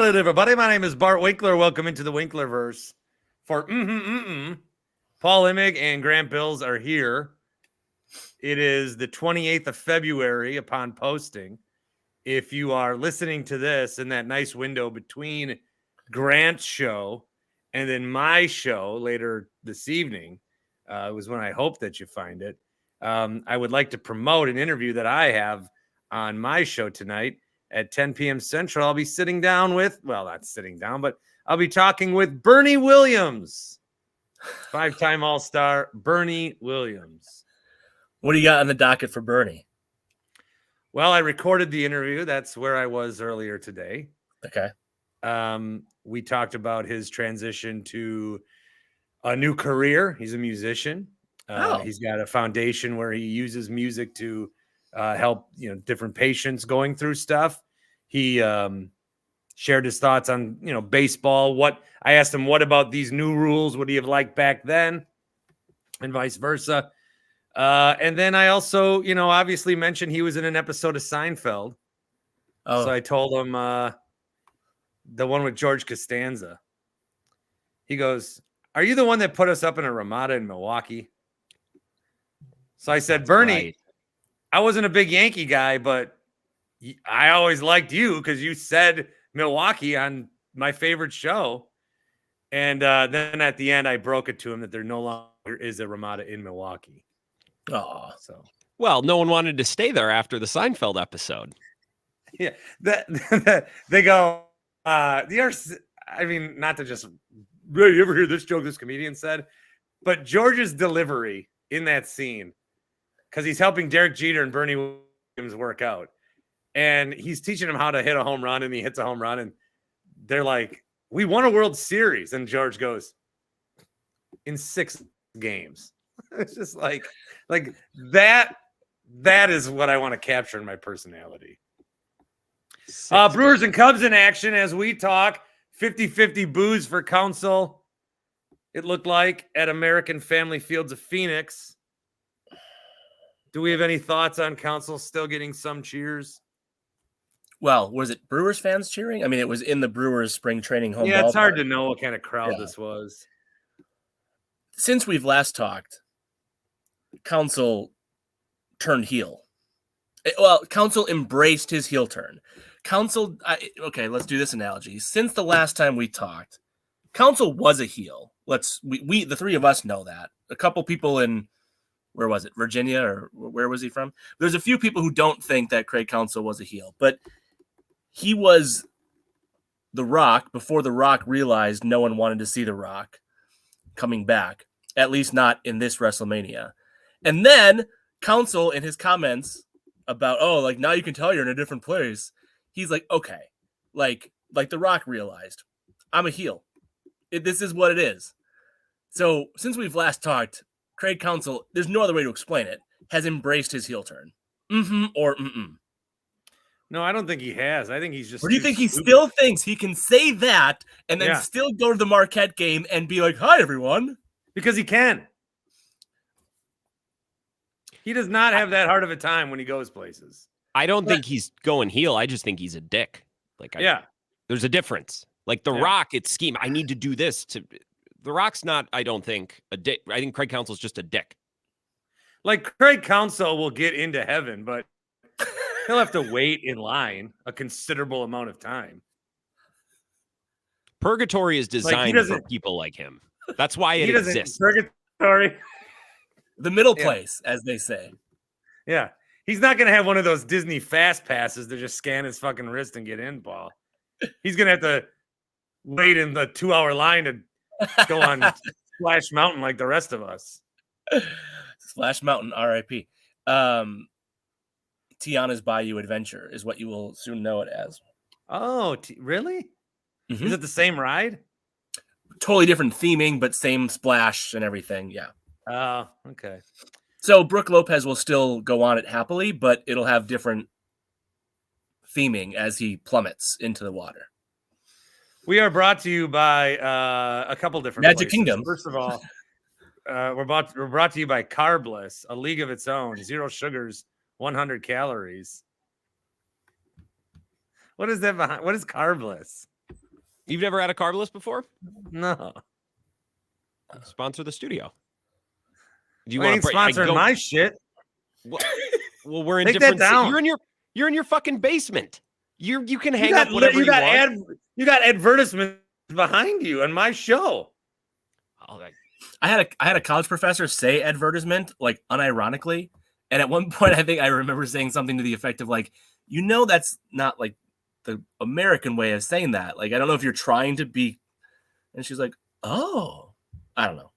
right, everybody. My name is Bart Winkler. Welcome into the Winklerverse. For Paul Imig and Grant Bills are here. It is the 28th of February upon posting. If you are listening to this in that nice window between Grant's show and then my show later this evening, was when I hope that you find it. I would like to promote an interview that I have on my show tonight. At 10 p.m. Central, I'll be sitting down with, well, not sitting down, but I'll be talking with Bernie Williams, five-time All-Star Bernie Williams. What do you got on the docket for Bernie? Well, I recorded the interview. That's where I was earlier today. Okay. We talked about his transition to a new career. He's a musician. He's got a foundation where he uses music to help different patients going through stuff. He shared his thoughts on baseball. What I asked him, what about these new rules would he have liked back then, and vice versa. And then I also obviously mentioned he was in an episode of Seinfeld. So I told him the one with George Costanza. He goes, "Are you the one that put us up in a Ramada in Milwaukee?" So I said, "Bernie, right. I wasn't a big Yankee guy, but I always liked you because you said Milwaukee on my favorite show." And then at the end, I broke it to him that there no longer is a Ramada in Milwaukee. Oh, well, no one wanted to stay there after the Seinfeld episode. Yeah, they go. I mean, not to just. Hey, you ever hear this joke this comedian said? But George's delivery in that scene, because he's helping Derek Jeter and Bernie Williams work out. And he's teaching him how to hit a home run, and he hits a home run. And they're like, "We won a World Series." And George goes, "In 6 games." It's just like that. That is what I want to capture in my personality. Brewers and Cubs in action as we talk. 50-50 boos for Counsell. It looked like at American Family Fields of Phoenix. Do we have any thoughts on Counsell still getting some cheers? Well, was it Brewers fans cheering? I mean, it was in the Brewers spring training home. Yeah, it's hard to know what kind of crowd this was. Since we've last talked, Counsell turned heel. Well, Counsell embraced his heel turn. Counsell, okay, let's do this analogy. Since the last time we talked, Counsell was a heel. We the three of us know that. A couple people in, where was it, Virginia, or where was he from? There's a few people who don't think that Craig Counsell was a heel, but he was The Rock before The Rock realized no one wanted to see The Rock coming back, at least not in this WrestleMania. And then Counsell, in his comments about, now you can tell you're in a different place, he's like, okay, like The Rock realized, I'm a heel. This is what it is. So since we've last talked, Craig Counsell, there's no other way to explain it, has embraced his heel turn. Or mm-mm. No, I don't think he has. I think he's just. Or do you think he still thinks he can say that and then still go to the Marquette game and be like, "Hi, everyone"? Because he can. He does not have that hard of a time when he goes places. I don't think he's going heel. I just think he's a dick. There's a difference. Like The Rock, it's scheme. I need to do this. The Rock's not, I don't think, a dick. I think Craig Counsell's just a dick. Like Craig Counsell will get into heaven, but he'll have to wait in line a considerable amount of time. Purgatory is designed for people like him. That's why it exists. Purgatory. The middle place, as they say. Yeah. He's not going to have one of those Disney fast passes to just scan his fucking wrist and get in, Paul. He's going to have to wait in the 2-hour line to go on Splash Mountain like the rest of us. Splash Mountain, RIP. Tiana's Bayou Adventure is what you will soon know it as. Oh, really? Mm-hmm. Is it the same ride? Totally different theming, but same splash and everything. Yeah. Oh, okay. So Brooke Lopez will still go on it happily, but it'll have different theming as he plummets into the water. We are brought to you by a couple different Magic places. Kingdom. First of all, we're brought to you by Carbless, a league of its own. 0 sugars, 100 calories. What is that behind? What is Carbless? You've never had a carbless before? No. Sponsor the studio. Do you want to sponsor my shit? Well, we're in different. You're in your fucking basement. You can hang up whatever you want. You got advertisements behind you on my show. Oh, I had a college professor say advertisement like unironically, and at one point I remember saying something to the effect of like, that's not like the American way of saying that. Like, I don't know if you're trying to be. And she's like, oh, I don't know.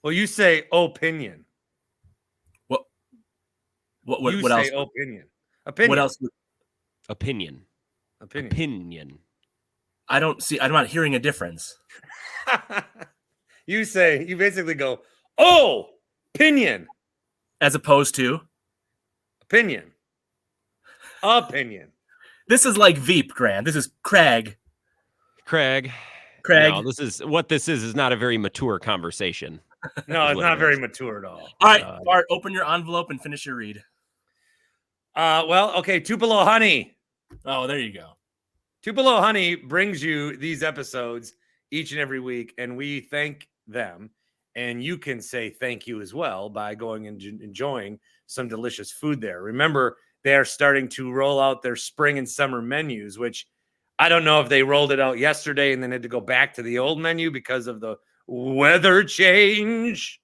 Well, you say opinion. What you else? Say opinion. What else? Opinion. I'm not hearing a difference. You basically go, oh, opinion. As opposed to? Opinion. This is like Veep, Grant. This is Craig. No, this is not a very mature conversation. No, it's not very mature at all. All right, Bart, open your envelope and finish your read. Well, okay, Tupelo Honey. Oh, there you go. Tupelo Honey brings you these episodes each and every week, and we thank them. And you can say thank you as well by going and enjoying some delicious food there. Remember, they are starting to roll out their spring and summer menus, which I don't know if they rolled it out yesterday and then had to go back to the old menu because of the weather change.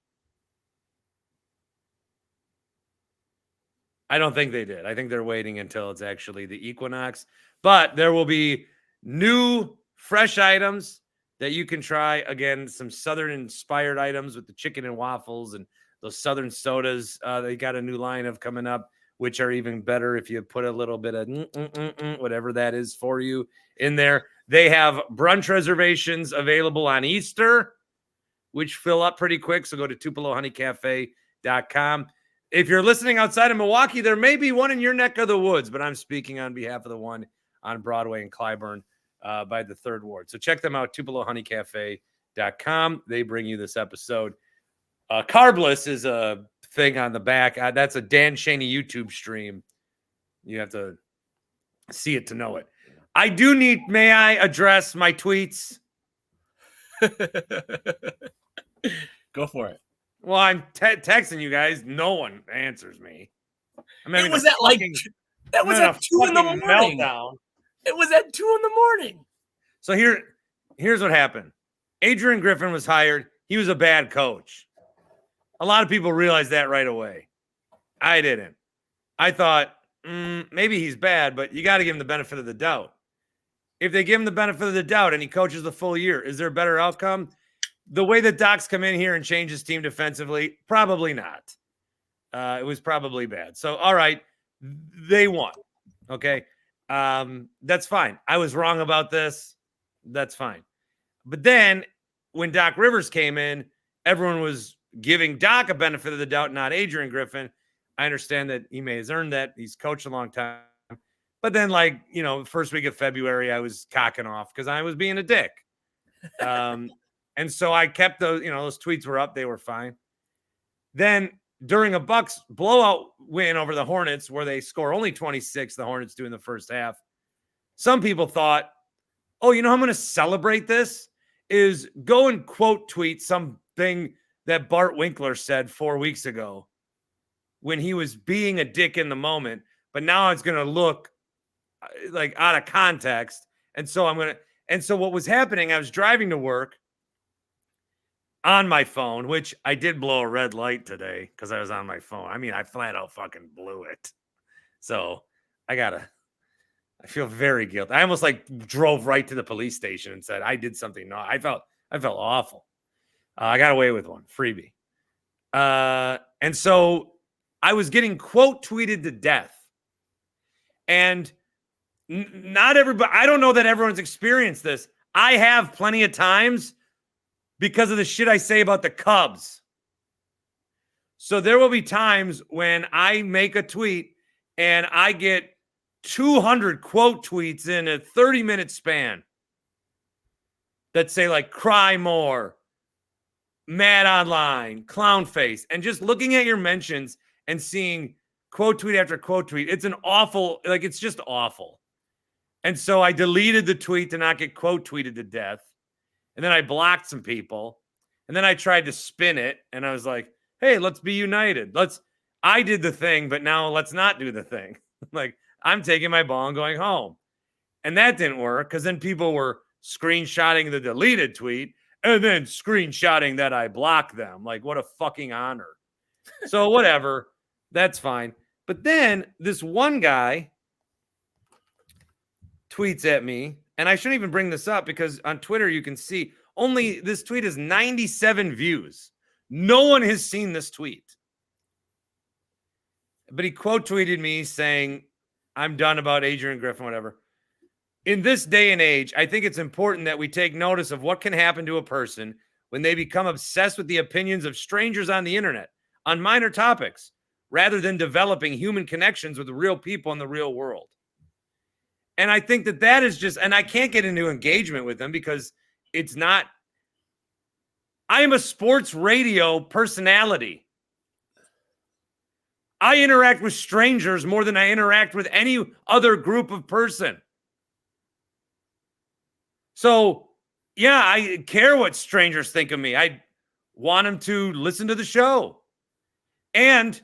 I don't think they did. I think they're waiting until it's actually the equinox. But there will be new, fresh items that you can try. Again, some Southern-inspired items with the chicken and waffles and those Southern sodas. They got a new line of coming up, which are even better if you put a little bit of whatever that is for you in there. They have brunch reservations available on Easter, which fill up pretty quick. So go to TupeloHoneyCafe.com. If you're listening outside of Milwaukee, there may be one in your neck of the woods, but I'm speaking on behalf of the one on Broadway and Clybourne by the 3rd Ward. So check them out, TupeloHoneyCafe.com. They bring you this episode. Carbless is a thing on the back. That's a Dan Schani YouTube stream. You have to see it to know it. May I address my tweets? Go for it. Well, I'm texting you guys. No one answers me. It was at 2 in the morning. Meltdown. It was at 2 in the morning. So here's what happened. Adrian Griffin was hired. He was a bad coach. A lot of people realized that right away. I didn't. I thought, maybe he's bad, but you got to give him the benefit of the doubt. If they give him the benefit of the doubt and he coaches the full year, is there a better outcome? The way that Doc's come in here and change his team defensively, probably not. It was probably bad. So, all right, they won. Okay, that's fine. I was wrong about this. That's fine. But then when Doc Rivers came in, everyone was giving Doc a benefit of the doubt, not Adrian Griffin. I understand that he may have earned that. He's coached a long time. But then, first week of February, I was cocking off because I was being a dick. And so I kept those, those tweets were up. They were fine. Then during a Bucks blowout win over the Hornets, where they score only 26, the Hornets do in the first half, some people thought, oh, how I'm going to celebrate this is go and quote tweet something that Bart Winkler said 4 weeks ago when he was being a dick in the moment. But now it's going to look like out of context. And so what was happening, I was driving to work on my phone, which I did blow a red light today because I was on my phone. I mean, I flat out fucking blew it. So I feel very guilty. I almost drove right to the police station and said I did something. No, I felt awful. I got away with one freebie. And so I was getting quote tweeted to death. And not everybody, I don't know that everyone's experienced this. I have plenty of times because of the shit I say about the Cubs. So there will be times when I make a tweet and I get 200 quote tweets in a 30-minute span that say cry more, mad online, clown face. And just looking at your mentions and seeing quote tweet after quote tweet, it's an awful, it's just awful. And so I deleted the tweet to not get quote tweeted to death. And then I blocked some people. And then I tried to spin it. And I was like, hey, let's be united. I did the thing, but now let's not do the thing. Like, I'm taking my ball and going home. And that didn't work because then people were screenshotting the deleted tweet and then screenshotting that I blocked them. Like, what a fucking honor. So whatever, that's fine. But then this one guy tweets at me, and I shouldn't even bring this up because on Twitter you can see only this tweet has 97 views. No one has seen this tweet. But he quote tweeted me saying, I'm done about Adrian Griffin, whatever. In this day and age, I think it's important that we take notice of what can happen to a person when they become obsessed with the opinions of strangers on the internet on minor topics, rather than developing human connections with real people in the real world. And I think that is just, and I can't get into engagement with them because it's not, I am a sports radio personality. I interact with strangers more than I interact with any other group of person. So, yeah, I care what strangers think of me. I want them to listen to the show. And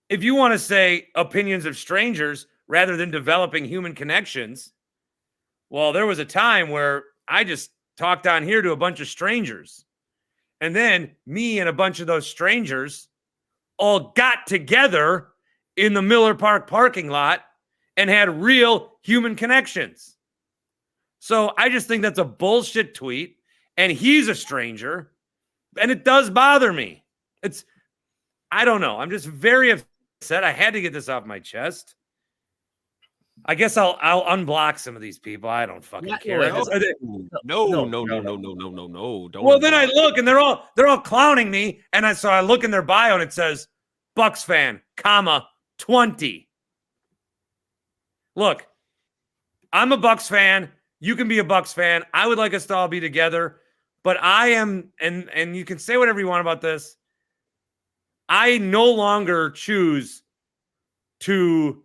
if you want to say opinions of strangers rather than developing human connections, well, there was a time where I just talked on here to a bunch of strangers. And then me and a bunch of those strangers all got together in the Miller Park parking lot and had real human connections. So I just think that's a bullshit tweet, and he's a stranger, and it does bother me. I don't know. I'm just very upset. I had to get this off my chest. I guess I'll unblock some of these people. I don't fucking care. No. Don't. Well, then I look and they're all clowning me, and so I look in their bio and it says Bucks fan, 20. Look, I'm a Bucks fan. You can be a Bucks fan. I would like us to all be together, but I am, and you can say whatever you want about this. I no longer choose to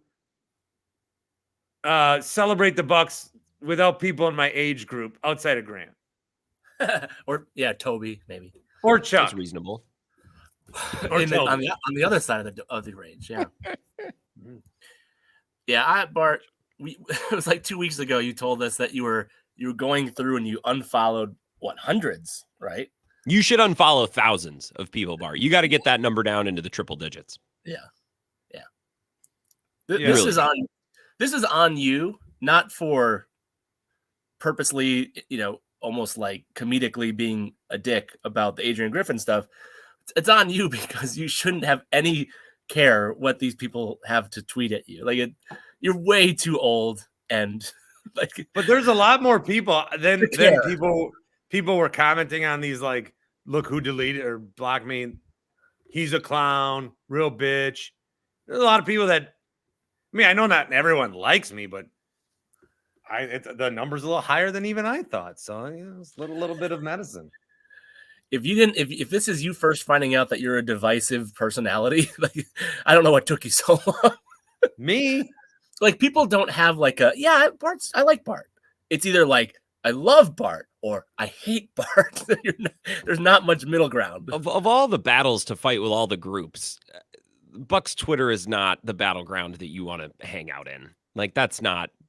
celebrate the Bucks without people in my age group outside of Grant. Or Toby maybe. Or Chuck. That's reasonable. Or on the other side of the range, yeah. Yeah, Bart, it was like 2 weeks ago you told us that you were going through and you unfollowed hundreds, right? You should unfollow thousands of people, Bart. You got to get that number down into the triple digits. Yeah. This is on you, not for purposely, almost like comedically being a dick about the Adrian Griffin stuff. It's on you because you shouldn't have any care what these people have to tweet at you. Like you're way too old, and like. But there's a lot more people than people were commenting on these, like, look who deleted or blocked me. He's a clown, real bitch. There's a lot of people that. I mean, I know not everyone likes me, but the number's a little higher than even I thought. So it's a little bit of medicine. If this is you first finding out that you're a divisive personality, like, I don't know what took you so long. Me? Like, people don't have like I like Bart. It's either like, I love Bart or I hate Bart. There's not much middle ground. Of all the battles to fight with all the groups, Bucks Twitter is not the battleground that you want to hang out in. Like,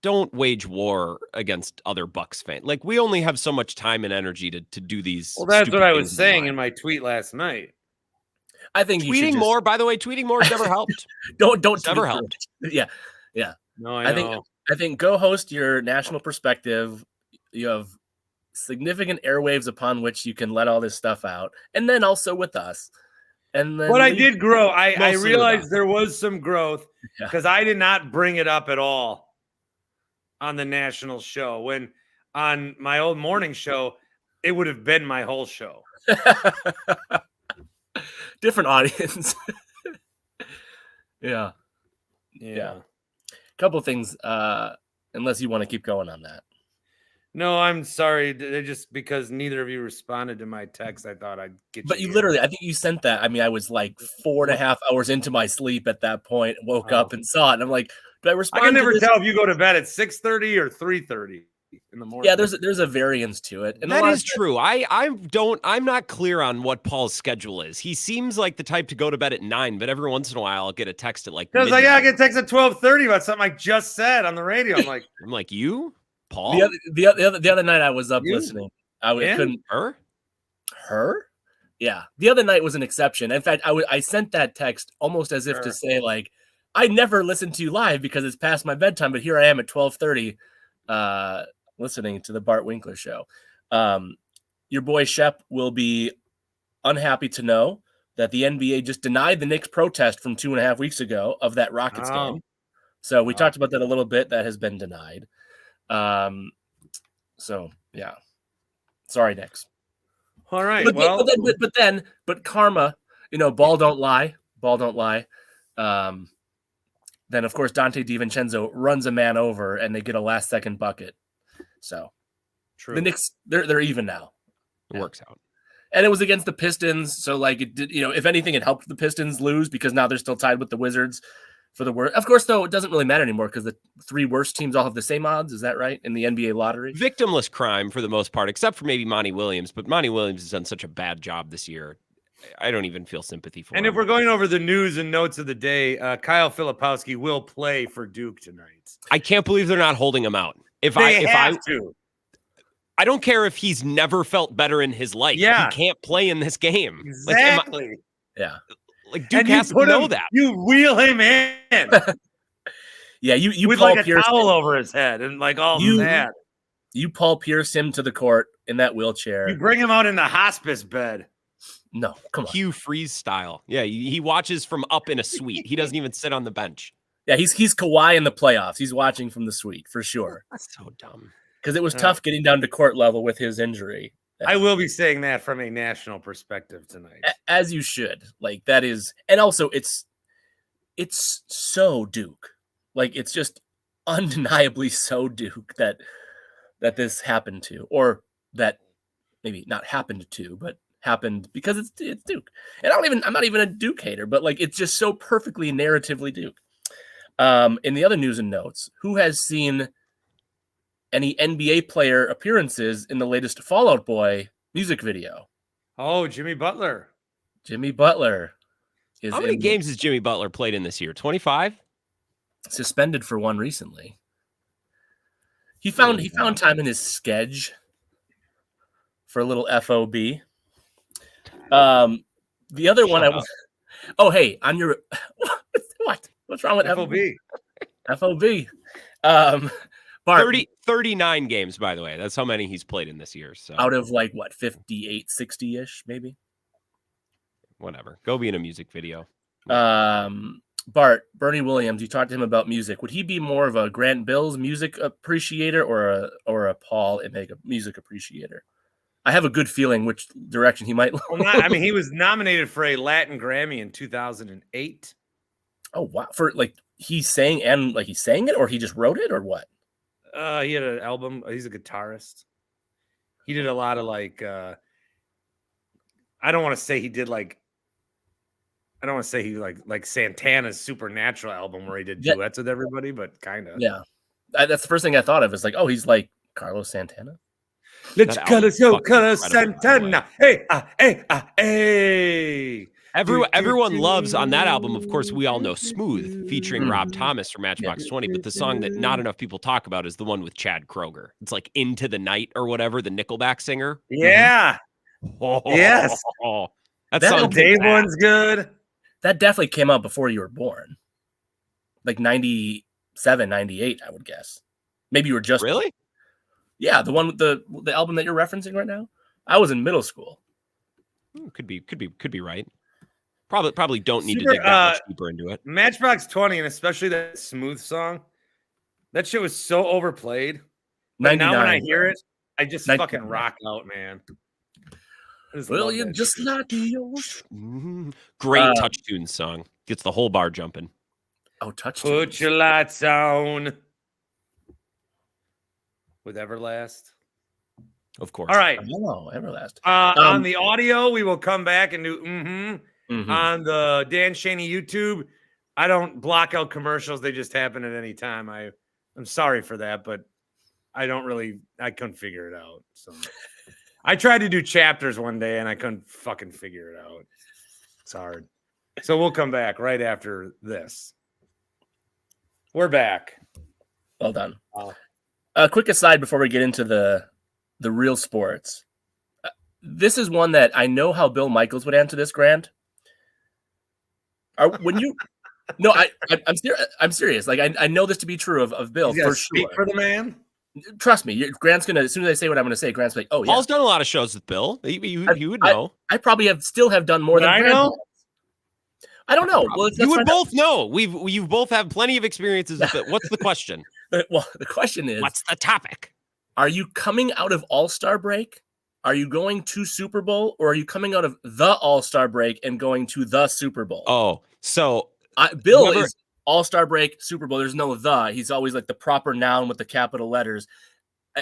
don't wage war against other Bucks fans. Like, we only have so much time and energy to do these. Well, that's what I was saying in my tweet last night. I think tweeting more, by the way, tweeting more has never helped. don't never helped. Yeah. No, I know. I think go host your national perspective. You have significant airwaves upon which you can let all this stuff out. And then also with us. And then I did grow. I realized there was some growth because I did not bring it up at all on the national show. When on my old morning show, it would have been my whole show. Different audience. Yeah. Couple things, unless you want to keep going on that. No, I'm sorry. Just because neither of you responded to my text, I thought I'd get you. But you literally, I think you sent that. I mean, I was like 4.5 hours into my sleep at that point, woke up and saw it. And I'm like, do I respond? I can never tell if you go to bed at 6:30 or 3:30 in the morning. Yeah, there's a variance to it. And that is true. I'm not clear on what Paul's schedule is. He seems like the type to go to bed at 9, but every once in a while I'll get a text at like midnight. I get a text at 12:30 about something I just said on the radio. I'm like, you? Paul? The other night I was up listening. I couldn't. Her? Yeah. The other night was an exception. In fact, I sent that text almost as if to say, like, I never listen to you live because it's past my bedtime, but here I am at 12:30 listening to the Bart Winkler show. Your boy Shep will be unhappy to know that the NBA just denied the Knicks protest from 2.5 weeks ago of that Rockets game. So we talked about that a little bit. That has been denied. So yeah, sorry, Knicks. All right. But karma, ball don't lie. Then of course Dante DiVincenzo runs a man over and they get a last second bucket. So true. The Knicks, they're even now. It works out. And it was against the Pistons, so like it did. If anything, it helped the Pistons lose because now they're still tied with the Wizards for the worst. Of course, though, it doesn't really matter anymore because the 3 worst teams all have the same odds. Is that right? In the NBA lottery? Victimless crime for the most part, except for maybe Monty Williams. But Monty Williams has done such a bad job this year. I don't even feel sympathy for him. And if we're going over the news and notes of the day, Kyle Filipowski will play for Duke tonight. I can't believe they're not holding him out. I don't care if he's never felt better in his life. Yeah. He can't play in this game. Exactly. Like Duke has to know that. You wheel him in. Yeah, you with Paul like a Pierce towel over his head and like all sad. You Paul Pierce him to the court in that wheelchair. You bring him out in the hospice bed. No, come on. Hugh Freeze style. Yeah, he watches from up in a suite. He doesn't even sit on the bench. Yeah, he's Kawhi in the playoffs. He's watching from the suite for sure. That's so dumb. Because it was tough getting down to court level with his injury. I will be saying that from a national perspective tonight. As you should. Like that is, and also it's so Duke. Like it's just undeniably so Duke that this happened to, or that maybe not happened to, but happened because it's Duke. And I'm not even a Duke hater, but like it's just so perfectly narratively Duke. In the other news and notes, who has seen any NBA player appearances in the latest Fall Out Boy music video? Oh, Jimmy Butler. Jimmy Butler. How many games has Jimmy Butler played in this year? 25? Suspended for one recently. He found time in his schedule for a little FOB. The other one oh, hey, on your what's wrong with FOB? FOB. Bart, 39 games, by the way. That's how many he's played in this year. So out of like what, 58, 60-ish, maybe? Whatever. Go be in a music video. Bart, Bernie Williams, you talked to him about music. Would he be more of a Grant Bills music appreciator or a Paul Emega music appreciator? I have a good feeling which direction he might. He was nominated for a Latin Grammy in 2008. Oh wow! For like he sang it, or he just wrote it, or what? He had an album. He's a guitarist. He did a lot of like. I don't want to say he did like. I don't want to say he like Santana's Supernatural album where he did duets with everybody, but kind of. Yeah, that's the first thing I thought of. Is like, oh, he's like Carlos Santana. Let's go, Carlos Santana. Hey, hey. Everyone loves on that album, of course, we all know Smooth featuring Rob Thomas from Matchbox 20, but the song that not enough people talk about is the one with Chad Kroeger. It's like Into the Night or whatever, the Nickelback singer. Yeah. Yes. That song Dave one's good. That definitely came out before you were born. Like 97, 98, I would guess. Maybe you were just Really? Born. Yeah, the one with the album that you're referencing right now. I was in middle school. Could be right. Probably don't need to dig that much deeper into it. Matchbox 20, and especially that Smooth song, that shit was so overplayed. But now when I hear it, I just fucking rock out, man. Well, you just shit. Like the ocean. Great Touch Tunes song. Gets the whole bar jumping. Oh, Touch Tunes. Put your lights on. With Everlast. Of course. All right. Hello, Everlast. On the audio, we will come back and do Mhm. On the Dan Schani YouTube, I don't block out commercials. They just happen at any time. I'm sorry for that, but I couldn't figure it out. So I tried to do chapters one day and I couldn't fucking figure it out. It's hard. So we'll come back right after this. We're back. Well done. A quick aside before we get into the real sports. This is one that I know how Bill Michaels would answer this, Grant. No, I'm serious. Like I know this to be true of Bill for speak sure. For the man. Trust me, Grant's gonna. As soon as I say what I'm gonna say, Grant's like, "Oh yeah." Paul's done a lot of shows with Bill. You would know. I probably still have done more than I Grant know. has. I don't know. Well, you would both know. You've both had plenty of experiences with it. What's the question? Well, the question is, what's the topic? Are you coming out of All-Star break? Are you going to Super Bowl, or are you coming out of the All-Star break and going to the Super Bowl? Oh, so Bill is All-Star break, Super Bowl. There's no the. He's always like the proper noun with the capital letters.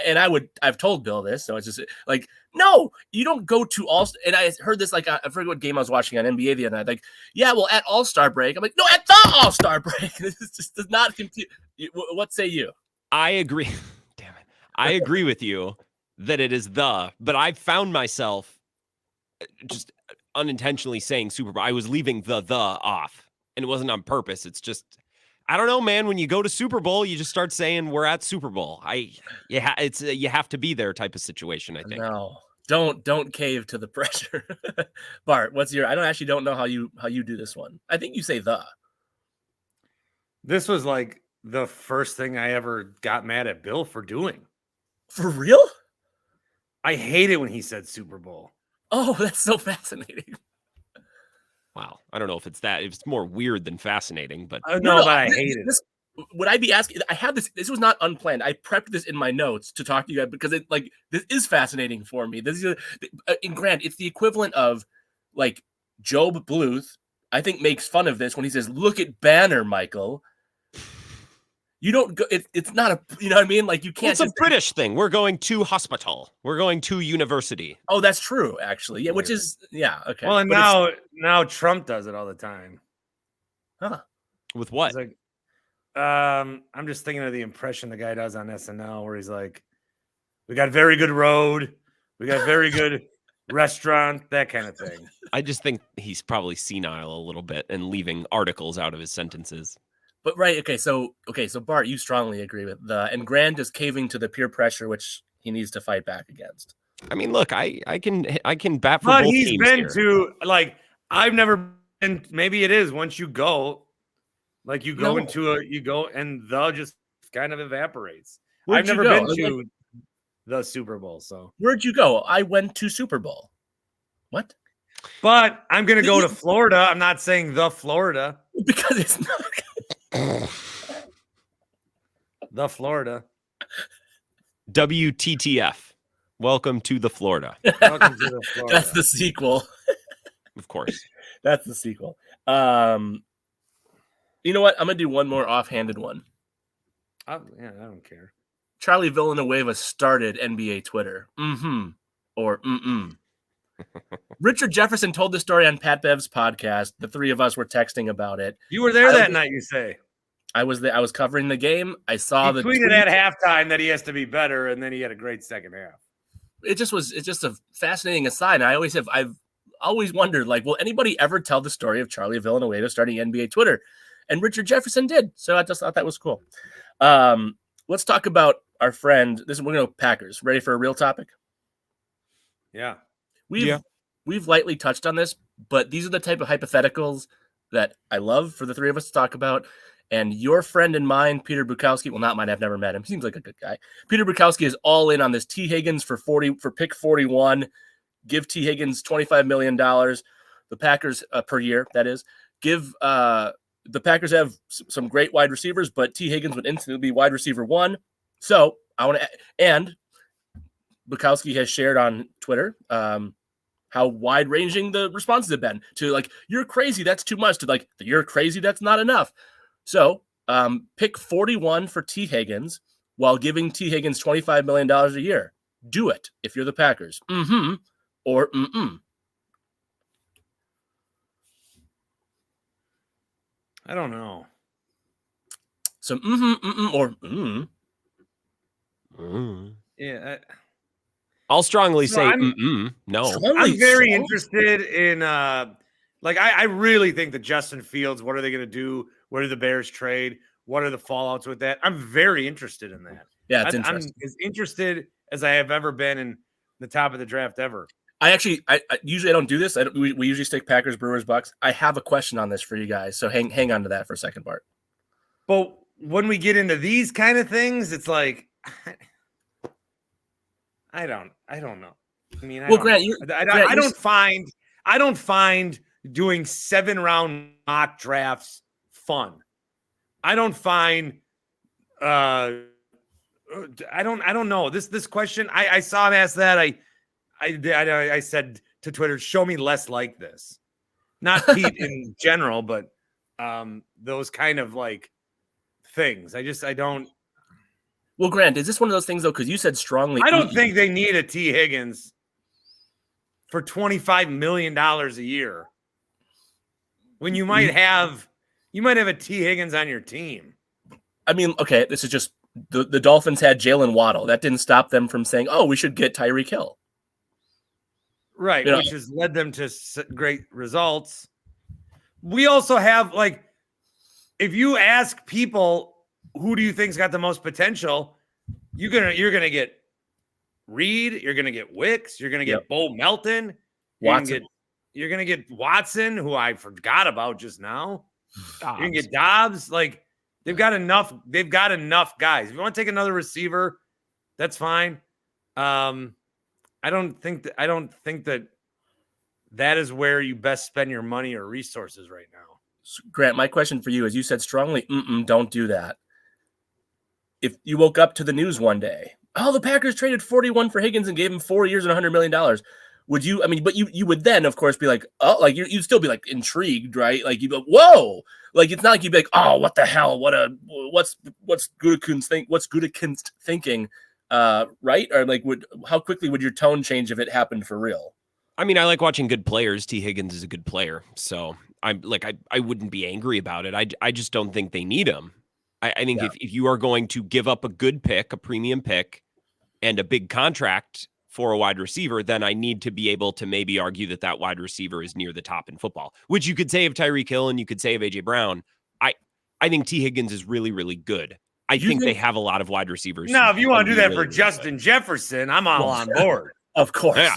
And I've told Bill this, so it's just like, no, you don't go to All-Star. And I heard this, like, I forget what game I was watching on NBA the other night. Like, yeah, well, at All-Star break. I'm like, no, at the All-Star break. This just does not compute. What say you? I agree. Damn it. I agree with you that it is but I found myself just unintentionally saying Super Bowl. I was leaving the off, and it wasn't on purpose. It's just, I don't know, man. When you go to Super Bowl, you just start saying we're at Super Bowl. It's you have to be there type of situation, I think. No, don't cave to the pressure. Bart, what's your? I don't know how you do this one. I think you say the. This was like the first thing I ever got mad at Bill for doing. For real? I hate it when he said Super Bowl. Oh, that's so fascinating. Wow. I don't know if it's that. It's more weird than fascinating, but no, but I hate it. Would I be asking? I have this. This was not unplanned. I prepped this in my notes to talk to you guys because this is fascinating for me. This is in Grant. It's the equivalent of like Job Bluth. I think makes fun of this when he says, "Look at Banner, Michael." You don't go. It's not a. You know what I mean? Like you can't. It's a British thing. We're going to hospital. We're going to university. Oh, that's true. Actually, yeah. Which is okay. Well, and now Trump does it all the time. Huh? With what? Like, I'm just thinking of the impression the guy does on SNL where he's like, "We got very good road. We got very good restaurant." That kind of thing. I just think he's probably senile a little bit and leaving articles out of his sentences. But right, okay, so Bart, you strongly agree with and Grant is caving to the peer pressure which he needs to fight back against. I mean, look, I can bat for but both he's teams been here. to like I've never been. Maybe it is once you go, like you go and the just kind of evaporates. I've never been to the Super Bowl. So where'd you go? I went to Super Bowl. What? But I'm gonna go to Florida. I'm not saying the Florida because it's not. The Florida. WTTF. Welcome to the Florida. Welcome to the Florida. That's the sequel. Of course. That's the sequel. You know what? I'm gonna do one more offhanded one. I don't care. Charlie Villanueva started NBA Twitter. Or Richard Jefferson told the story on Pat Bev's podcast. The three of us were texting about it. You were there that night, you say. I was there. I was covering the game. I saw the tweeted at halftime that he has to be better, and then he had a great second half. It's just a fascinating aside. And I've always wondered, like, will anybody ever tell the story of Charlie Villanueva starting NBA Twitter? And Richard Jefferson did. So I just thought that was cool. Let's talk about our friend. We're going to go Packers. Ready for a real topic? Yeah. We've lightly touched on this, but these are the type of hypotheticals that I love for the three of us to talk about. And your friend and mine, Peter Bukowski, well, not mine, I've never met him. He seems like a good guy. Peter Bukowski is all in on this Tee Higgins for pick 41. Give Tee Higgins $25 million. The Packers per year, that is. The Packers have some great wide receivers, but Tee Higgins would instantly be wide receiver 1. So I want to, and Bukowski has shared on Twitter how wide-ranging the responses have been to like, you're crazy, that's too much, to like, you're crazy, that's not enough. So pick 41 for Tee Higgins while giving Tee Higgins $25 million a year. Do it if you're the Packers. Mm-hmm or mm-mm. I don't know. So mm-hmm, or mm. Yeah. I'll strongly say no. I'm very interested in like I really think that Justin Fields, what are they going to do? What do the Bears trade? What are the fallouts with that? I'm very interested in that. Yeah, it's interesting. I'm as interested as I have ever been in the top of the draft ever. I usually I don't do this. We usually stick Packers, Brewers, Bucks. I have a question on this for you guys, so hang on to that for a second, Bart. But when we get into these kind of things, it's like I don't know. I mean, I don't find doing 7-round mock drafts fun. I don't find I don't know. This question, I saw him ask that. I said to Twitter, show me less like this. Not Pete in general, but those kind of like things. I don't. Well, Grant, is this one of those things though? Because you said strongly. I don't think they need a Tee Higgins for $25 million a year. When you might have a Tee Higgins on your team. I mean, okay, this is just the Dolphins had Jalen Waddle. That didn't stop them from saying, "Oh, we should get Tyreek Hill." Right, which has led them to great results. We also have, like, if you ask people who do you think's got the most potential, you're gonna get Reed, you're gonna get Wicks, you're gonna get Bo Melton, Watson. You're gonna get Watson, who I forgot about just now. You're gonna get Dobbs. Like, they've got enough guys. If you want to take another receiver, that's fine. I don't think that is where you best spend your money or resources right now. Grant, my question for you is: you said strongly, don't do that. If you woke up to the news one day, oh, the Packers traded 41 for Higgins and gave him 4 years and $100 million. Would you? I mean, but you would then, of course, be like, oh, like you'd still be like intrigued, right? Like you'd be like, whoa, like it's not like you'd be like, oh, what the hell? What's Gutekunst thinking? Right? Or like, how quickly would your tone change if it happened for real? I mean, I like watching good players. Tee Higgins is a good player, so I'm like, I wouldn't be angry about it. I just don't think they need him. I think if you are going to give up a good pick, a premium pick, and a big contract for a wide receiver, then I need to be able to maybe argue that wide receiver is near the top in football, which you could say of Tyreek Hill and you could say of A.J. Brown. I think Tee Higgins is really, really good. I think they have a lot of wide receivers. No, if you want to do that for Justin Jefferson, I'm all on board. Of course. Yeah.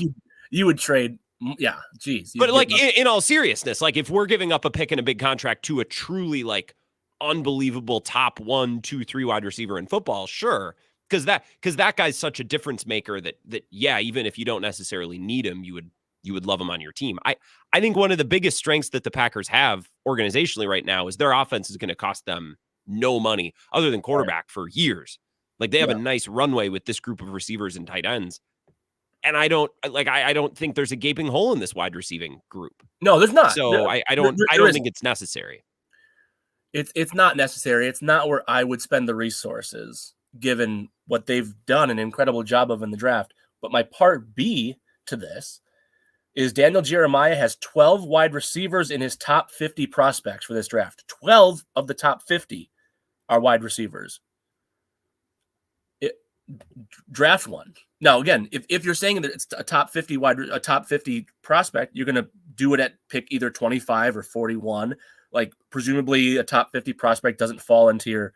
You would trade. Yeah, geez. But like in all seriousness, like if we're giving up a pick and a big contract to a truly like unbelievable top 1, 2, 3 wide receiver in football, sure. Because that guy's such a difference maker that yeah, even if you don't necessarily need him, you would love him on your team. I think one of the biggest strengths that the Packers have organizationally right now is their offense is going to cost them no money other than quarterback for years. Like they have a nice runway with this group of receivers and tight ends. And I don't think there's a gaping hole in this wide receiving group. No, there's not. So I don't think it's necessary. It's not necessary. It's not where I would spend the resources, given what they've done an incredible job of in the draft. But my part B to this is Daniel Jeremiah has 12 wide receivers in his top 50 prospects for this draft. 12 of the top 50 are wide receivers. Draft one. Now, again, if you're saying that it's a top 50 prospect, you're going to do it at pick either 25 or 41. Like presumably a top 50 prospect doesn't fall into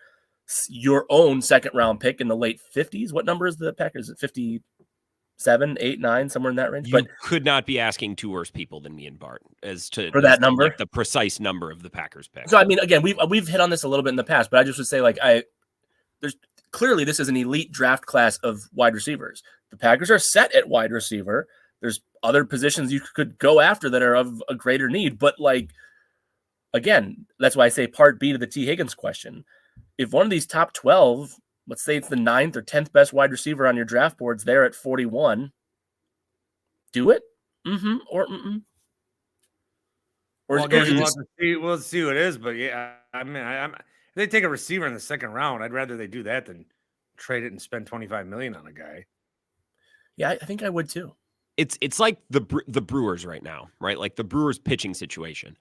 your own second round pick in the late 50s. What number is the Packers? Is it 57, 8, 9, somewhere in that range? You could not be asking two worse people than me and Bart as to that number, like the precise number of the Packers pick. So I mean, again, we've hit on this a little bit in the past, but I just would say like there's clearly this is an elite draft class of wide receivers. The Packers are set at wide receiver. There's other positions you could go after that are of a greater need, but like again, that's why I say part B to the Tee Higgins question. If one of these top 12, let's say it's the 9th or 10th best wide receiver on your draft boards there at 41, do it? Or mm-mm. We'll see what it is, but yeah, I mean, if they take a receiver in the second round, I'd rather they do that than trade it and spend $25 million on a guy. Yeah, I think I would too. It's like the Brewers right now, right? Like the Brewers pitching situation.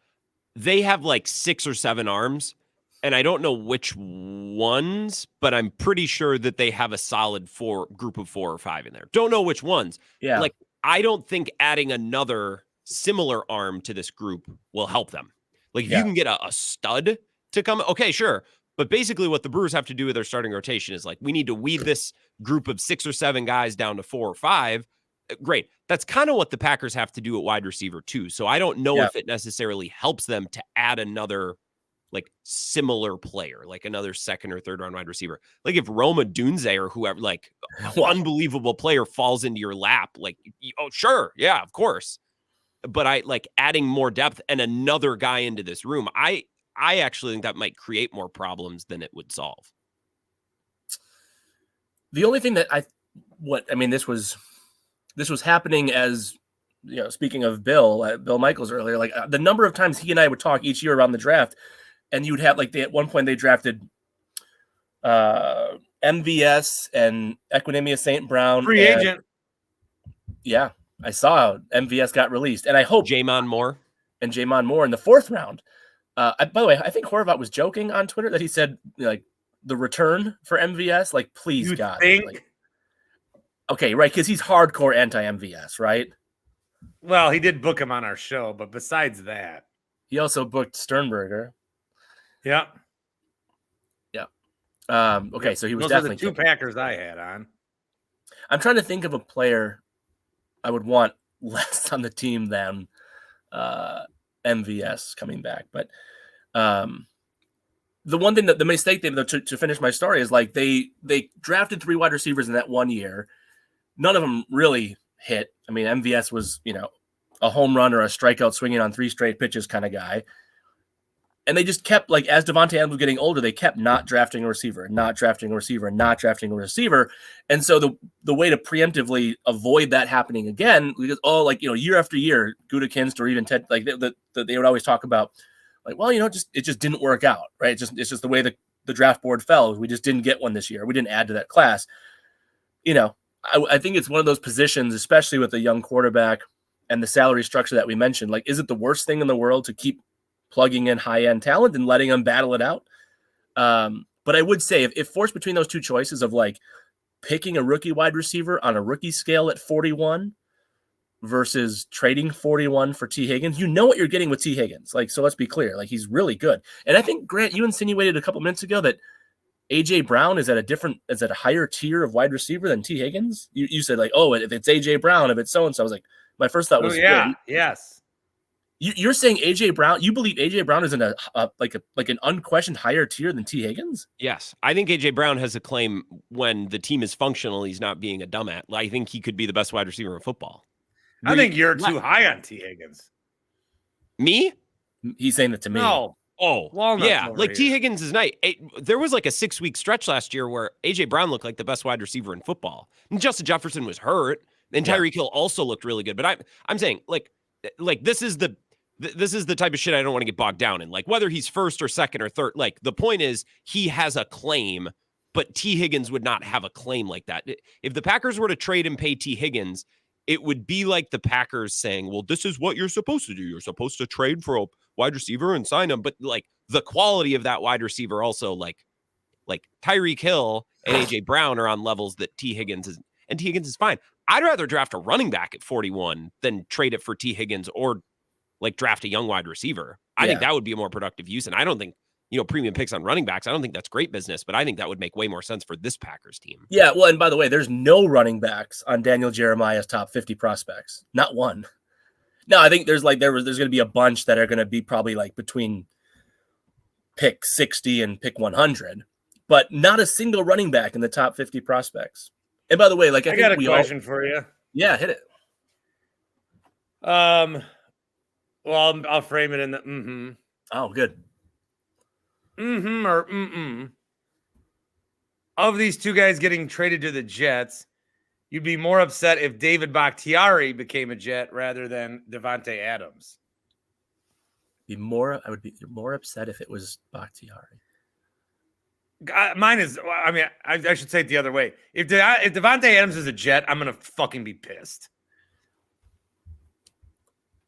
They have like 6 or 7 arms, and I don't know which ones, but I'm pretty sure that they have a solid group of 4 or 5 in there. Don't know which ones. Yeah. Like, I don't think adding another similar arm to this group will help them. Like, if you can get a stud to come, okay, sure. But basically what the Brewers have to do with their starting rotation is like, we need to weed this group of 6 or 7 guys down to 4 or 5. Great. That's kind of what the Packers have to do at wide receiver too. So I don't know if it necessarily helps them to add another like similar player, like another 2nd or 3rd round wide receiver. Like if Roma Dunze or whoever, like unbelievable player falls into your lap, like, oh, sure. Yeah, of course. But I like adding more depth and another guy into this room. I actually think that might create more problems than it would solve. The only thing that this was happening as, you know, speaking of Bill Michaels earlier, like the number of times he and I would talk each year around the draft, and you'd have like at one point they drafted MVS and Equinemius St. Brown. Free agent. Yeah, I saw MVS got released, and I hope Jamon Moore in the 4th round. By the way, I think Horvat was joking on Twitter that he said like the return for MVS, like please God. Like, okay, right, because he's hardcore anti-MVS, right? Well, he did book him on our show, but besides that, he also booked Sternberger. Yeah. Okay, so he was definitely the 2 Packers I had on. I'm trying to think of a player I would want less on the team than MVS coming back, but the one thing that the mistake they made to finish my story is like they drafted 3 wide receivers in that one year. None of them really hit. I mean, MVS was, you know, a home run or a strikeout swinging on 3 straight pitches kind of guy. And they just kept, like, as Devontae Adams was getting older, they kept not drafting a receiver, and not drafting a receiver, and not drafting a receiver. And so the way to preemptively avoid that happening again, because, like, you know, year after year, Gutekunst or even Ted, like, they would always talk about, like, well, you know, it just didn't work out, right? It's just the way the draft board fell. We just didn't get one this year. We didn't add to that class. You know, I think it's one of those positions, especially with a young quarterback and the salary structure that we mentioned. Like, is it the worst thing in the world to keep plugging in high-end talent and letting them battle it out? But I would say if forced between those 2 choices of like picking a rookie wide receiver on a rookie scale at 41 versus trading 41 for Tee Higgins, you know what you're getting with Tee Higgins. Like, so let's be clear, like he's really good. And I think, Grant, you insinuated a couple minutes ago that AJ Brown is at a higher tier of wide receiver than Tee Higgins. You said like, oh, if it's AJ Brown, if it's so-and-so. I was like, my first thought was, yes. You're saying AJ Brown? You believe AJ Brown is in like an unquestioned higher tier than Tee Higgins? Yes, I think AJ Brown has a claim when the team is functional. He's not being a dumbass. I think he could be the best wide receiver in football. I think you're too high on Tee Higgins. Me? He's saying that to me. No. Oh, yeah. Like Tee Higgins is nice. There was like a 6-week stretch last year where AJ Brown looked like the best wide receiver in football. And Justin Jefferson was hurt, and Tyreek Hill also looked really good. But I'm saying like this is the type of shit I don't want to get bogged down in. Like whether he's 1st or 2nd or 3rd, like the point is he has a claim, but Tee Higgins would not have a claim like that. If the Packers were to trade and pay Tee Higgins, it would be like the Packers saying, well, this is what you're supposed to do. You're supposed to trade for a wide receiver and sign him. But like the quality of that wide receiver also like Tyreek Hill and AJ Brown are on levels that Tee Higgins is, and Tee Higgins is fine. I'd rather draft a running back at 41 than trade it for Tee Higgins or like draft a young wide receiver. I think that would be a more productive use. And I don't think, you know, premium picks on running backs, I don't think that's great business, but I think that would make way more sense for this Packers team. Yeah. Well, and by the way, there's no running backs on Daniel Jeremiah's top 50 prospects. Not one. No, I think there's going to be a bunch that are going to be probably like between pick 60 and pick 100, but not a single running back in the top 50 prospects. And by the way, like, I got a question for you. Yeah, hit it. Well, I'll frame it in the mm-hmm. Oh, good. Mm-hmm or mm-mm. Of these 2 guys getting traded to the Jets, you'd be more upset if David Bakhtiari became a Jet rather than Devontae Adams. I would be more upset if it was Bakhtiari. Mine is. I mean, I should say it the other way. If Devontae Adams is a Jet, I'm gonna fucking be pissed.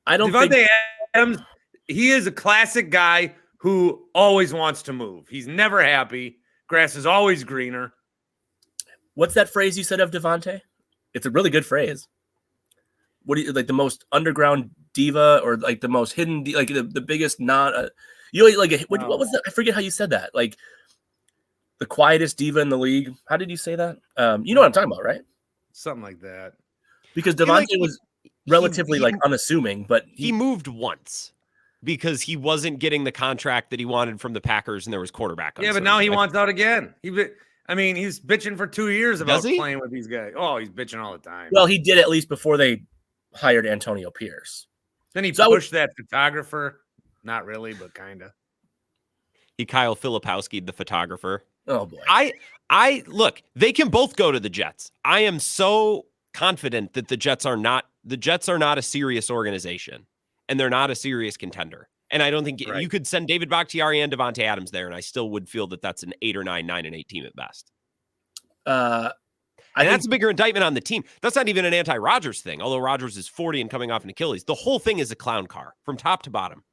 I don't Devontae think Adams. He is a classic guy who always wants to move. He's never happy. Grass is always greener. What's that phrase you said of Devontae? It's a really good phrase. What do you like? The most underground diva, or like the most hidden, like the biggest not. What was that? I forget how you said that. Like the quietest diva in the league. How did you say that? You know what I'm talking about, right? Something like that. Because Devontae was relatively unassuming, but he moved once because he wasn't getting the contract that he wanted from the Packers, and there was quarterback. Yeah, but now he wants out again. He's bitching for 2 years about playing with these guys. Oh, he's bitching all the time. Well, he did at least before they hired Antonio Pierce. Then he pushed that photographer. Not really, but kind of. He Kyle Filipowski'd the photographer. Oh boy. I look, they can both go to the Jets. I am so confident that the Jets are not a serious organization, and they're not a serious contender. And I don't think you could send David Bakhtiari and Devontae Adams there, and I still would feel that that's an 8 or 9-8 team at best. I think that's a bigger indictment on the team. That's not even an anti-Rodgers thing, although Rodgers is 40 and coming off an Achilles. The whole thing is a clown car from top to bottom.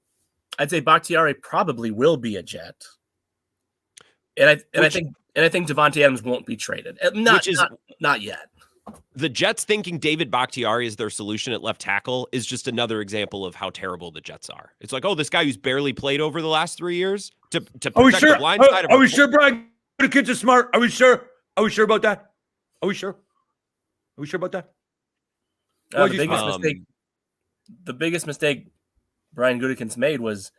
I'd say Bakhtiari probably will be a Jet. And I think Devontae Adams won't be traded. Not yet. The Jets thinking David Bakhtiari is their solution at left tackle is just another example of how terrible the Jets are. It's like, oh, this guy who's barely played over the last 3 years to protect the blind side of Are we sure Brian Gutekunst is smart? Are we sure? Are we sure about that? Are we sure? Are we sure about that? The biggest mistake Brian Gutekunst made was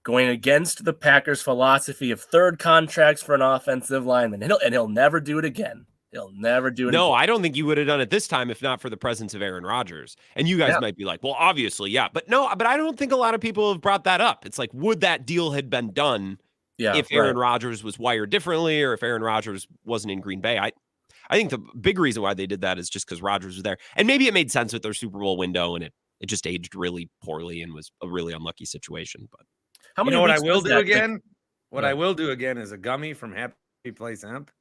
going against the Packers' philosophy of third contracts for an offensive lineman. And he'll never do it again. He'll never do it again. No, I don't think you would have done it this time if not for the presence of Aaron Rodgers. And you guys might be like, well, obviously, yeah. But I don't think a lot of people have brought that up. It's like, would that deal had been done if Aaron Rodgers was wired differently, or if Aaron Rodgers wasn't in Green Bay? I think the big reason why they did that is just because Rodgers was there. And maybe it made sense with their Super Bowl window, and it just aged really poorly and was a really unlucky situation. But what I will do again? What I will do again is a gummy from Happy Place Hemp.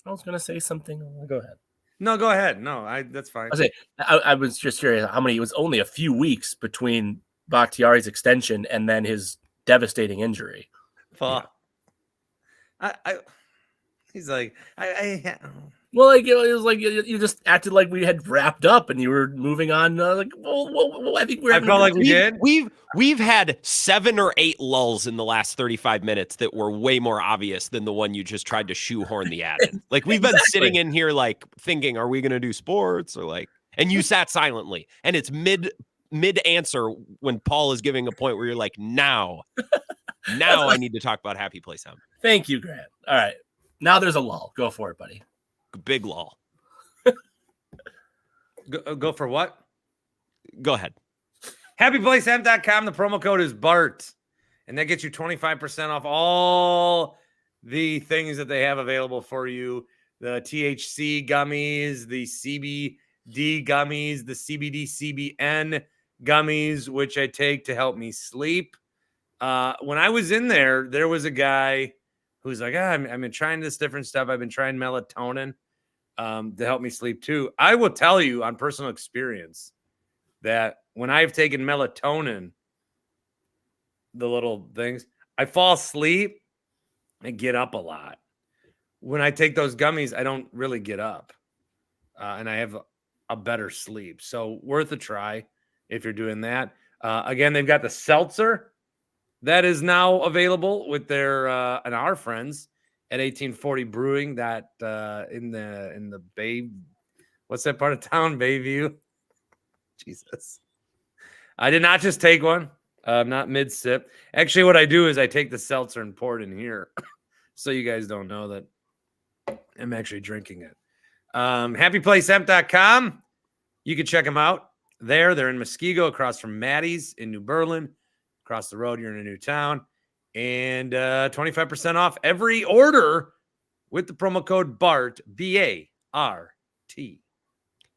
I was going to say something. Go ahead. No, go ahead. No, that's fine. I was just curious how many. It was only a few weeks between Bakhtiari's extension and then his devastating injury. Fuck. He's like, well, like it was like you just acted like we had wrapped up and you were moving on. I think we're. I felt like we did. We've had 7 or 8 lulls in the last 35 minutes that were way more obvious than the one you just tried to shoehorn the ad in. Like we've been sitting in here like thinking, are we going to do sports or like? And you sat silently, and it's mid answer when Paul is giving a point where you're like, now I need to talk about Happy Place Hemp. Thank you, Grant. All right, now there's a lull. Go for it, buddy. Big lull. Go for what? Go ahead. HappyPlaceHemp.com. The promo code is Bart, and that gets you 25% off all the things that they have available for you. The THC gummies, the CBD gummies, the CBD CBN gummies, which I take to help me sleep. When I was in there was a guy who's like, I've been trying this different stuff. I've been trying melatonin to help me sleep too. I will tell you on personal experience that when I've taken melatonin, the little things, I fall asleep and get up a lot. When I take those gummies, I don't really get up, and I have a better sleep. So worth a try if you're doing that. Again, they've got the seltzer that is now available with their and our friends at 1840 Brewing. That in the Bay, what's that part of town? Bayview. Jesus, I did not just take one. Not mid sip. Actually, what I do is I take the seltzer and pour it in here, so you guys don't know that I'm actually drinking it. HappyPlaceHemp.com. You can check them out there. They're in Muskego, across from Maddie's in New Berlin. Across the road, you're in a new town. And 25% off every order with the promo code BART, B-A-R-T.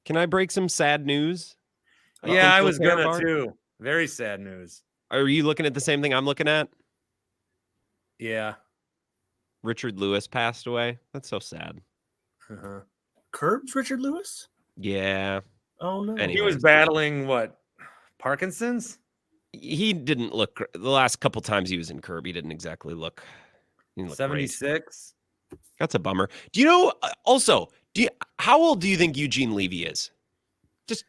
Can I break some sad news? Yeah, I was going to too. Very sad news. Are you looking at the same thing I'm looking at? Yeah. Richard Lewis passed away. That's so sad. Curbs Richard Lewis? Yeah. Oh no. He was battling what? Parkinson's? He didn't look the last couple times he was in Curb. He didn't exactly look. He didn't look 76. great. That's a bummer. Do you know? Also, how old do you think Eugene Levy is? Just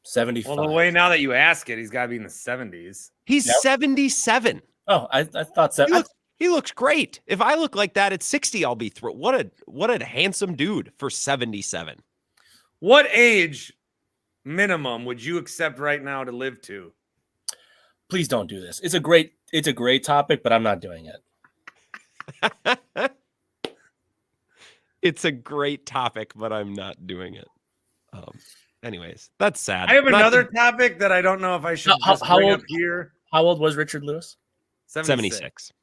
75. Well, the way now that you ask it, he's got to be in the 70s. He's 77. Oh, I thought so. He looks great. If I look like that at 60, I'll be thrilled. What a handsome dude for 77. What age minimum would you accept right now to live to? Please don't do this. It's a great topic, but I'm not doing it. It's a great topic, but I'm not doing it. Anyways, that's sad. I have another topic that I don't know if I should bring up here. How old was Richard Lewis? 76.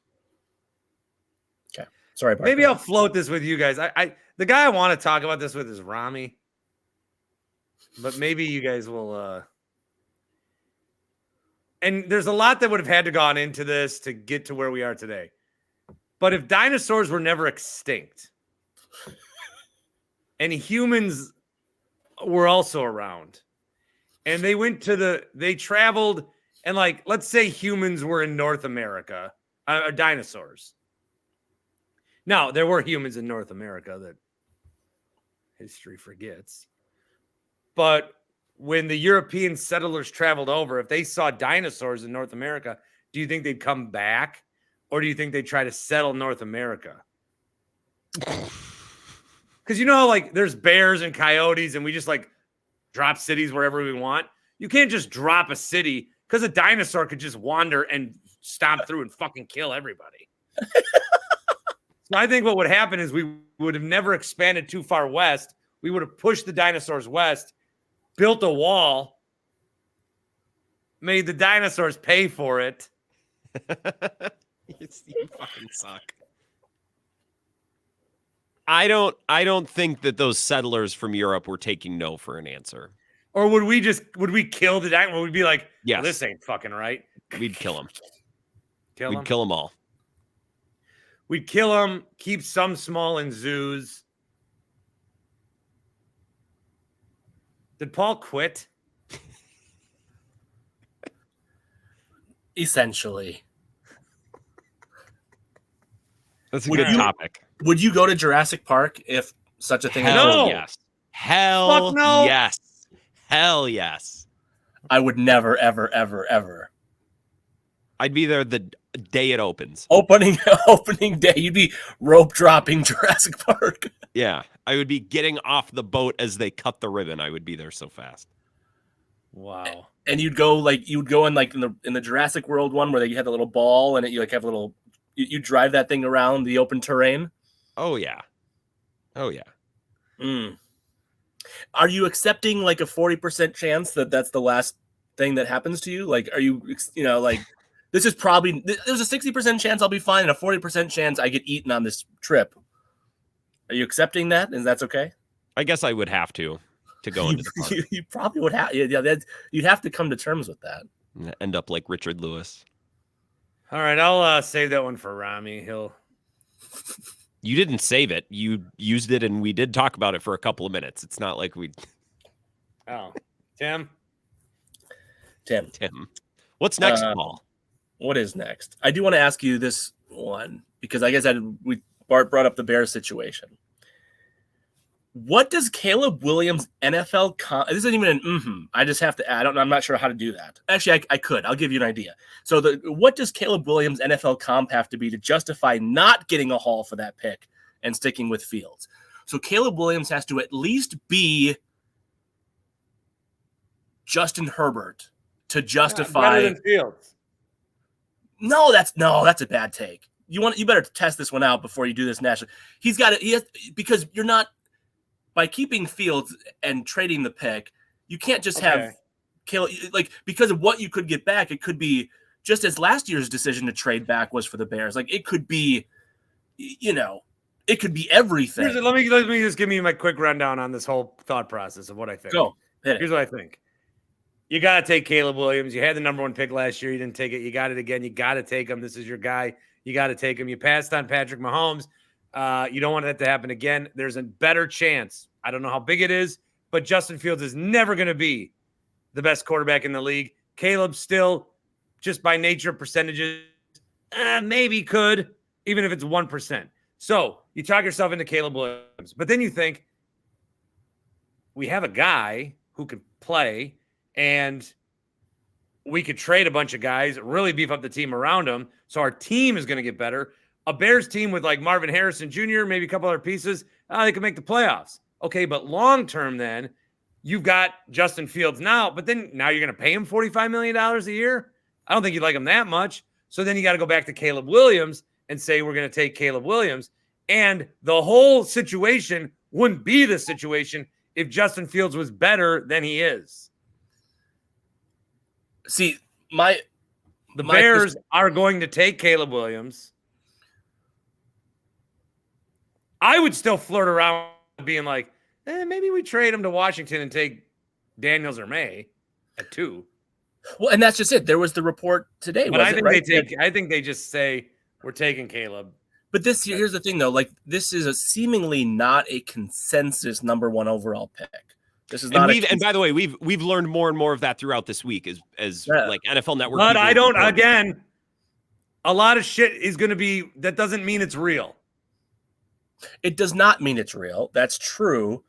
Okay. Sorry, Bart. Maybe I'll float this with you guys. The guy I want to talk about this with is Rami. But maybe you guys will and there's a lot that would have had to gone into this to get to where we are today. But if dinosaurs were never extinct and humans were also around and they traveled and like, let's say humans were in North America, dinosaurs. Now, there were humans in North America that history forgets. But when the European settlers traveled over, if they saw dinosaurs in North America, do you think they'd come back? Or do you think they'd try to settle North America? Because you know how, like, there's bears and coyotes and we just, like, drop cities wherever we want? You can't just drop a city because a dinosaur could just wander and stomp through and fucking kill everybody. So I think what would happen is we would have never expanded too far west. We would have pushed the dinosaurs west, built a wall, made the dinosaurs pay for it. You fucking suck. I don't think that those settlers from Europe were taking no for an answer. Or would we kill the dinosaur? Would we be like, yes, well, this ain't fucking right? We'd kill them. We'd kill them all. We'd kill them, keep some small in zoos. Did Paul quit? Essentially. That's a good topic. Would you go to Jurassic Park if such a thing? Hell yes. Hell no. Yes. Hell yes. I would never, ever, ever, ever. I'd be there the day it opens. Opening day, you'd be rope dropping Jurassic Park. Yeah, I would be getting off the boat as they cut the ribbon. I would be there so fast. Wow. And you'd go in the Jurassic World one where you had the little ball and you like have a little. You drive that thing around the open terrain. Oh yeah. Are you accepting like a 40% chance that that's the last thing that happens to you? Like, are you like? This is probably there's a 60% chance I'll be fine and a 40% chance I get eaten on this trip. Are you accepting that? And that's okay? I guess I would have to go into the park. You probably would have. Yeah, you'd have to come to terms with that. End up like Richard Lewis. All right, I'll save that one for Rami. You didn't save it. You used it, and we did talk about it for a couple of minutes. It's not like we. Oh, Tim. What's next, Paul? What is next? I do want to ask you this one because I guess Bart brought up the Bears situation. What does Caleb Williams NFL this isn't even an I just have to add. I'm not sure how to do that. Actually, I could. I'll give you an idea. So what does Caleb Williams NFL comp have to be to justify not getting a haul for that pick and sticking with Fields? So Caleb Williams has to at least be Justin Herbert to justify better than Fields. No, that's a bad take. You better test this one out before you do this nationally. He's got it. Because you're not. By keeping Fields and trading the pick, you can't just have Caleb, like, because of what you could get back. It could be just as last year's decision to trade back was for the Bears. Like, it could be, it could be everything. Let me just give me my quick rundown on this whole thought process of what I think. Go. Hit it. Here's what I think. You got to take Caleb Williams. You had the number 1 pick last year. You didn't take it. You got it again. You got to take him. This is your guy. You got to take him. You passed on Patrick Mahomes. You don't want that to happen again. There's a better chance. I don't know how big it is, but Justin Fields is never going to be the best quarterback in the league. Caleb still, just by nature of percentages, maybe could, even if it's 1%. So you talk yourself into Caleb Williams, but then you think, we have a guy who could play, and we could trade a bunch of guys, really beef up the team around him, so our team is going to get better. A Bears team with like Marvin Harrison Jr., maybe a couple other pieces, they could make the playoffs. Okay, but long-term then, you've got Justin Fields now, but then now you're going to pay him $45 million a year? I don't think you'd like him that much. So then you got to go back to Caleb Williams and say we're going to take Caleb Williams. And the whole situation wouldn't be the situation if Justin Fields was better than he is. See, the Bears are going to take Caleb Williams. I would still flirt around being like, maybe we trade him to Washington and take Daniels or May at 2. Well, and that's just it. There was the report today. But I think they just say we're taking Caleb. But here's the thing, though. Like, this is a seemingly not a consensus number 1 overall pick. This is not. And by the way, we've learned more and more of that throughout this week as like NFL Network. But I don't. Again, a lot of shit is going to be. That doesn't mean it's real. It does not mean it's real. That's true.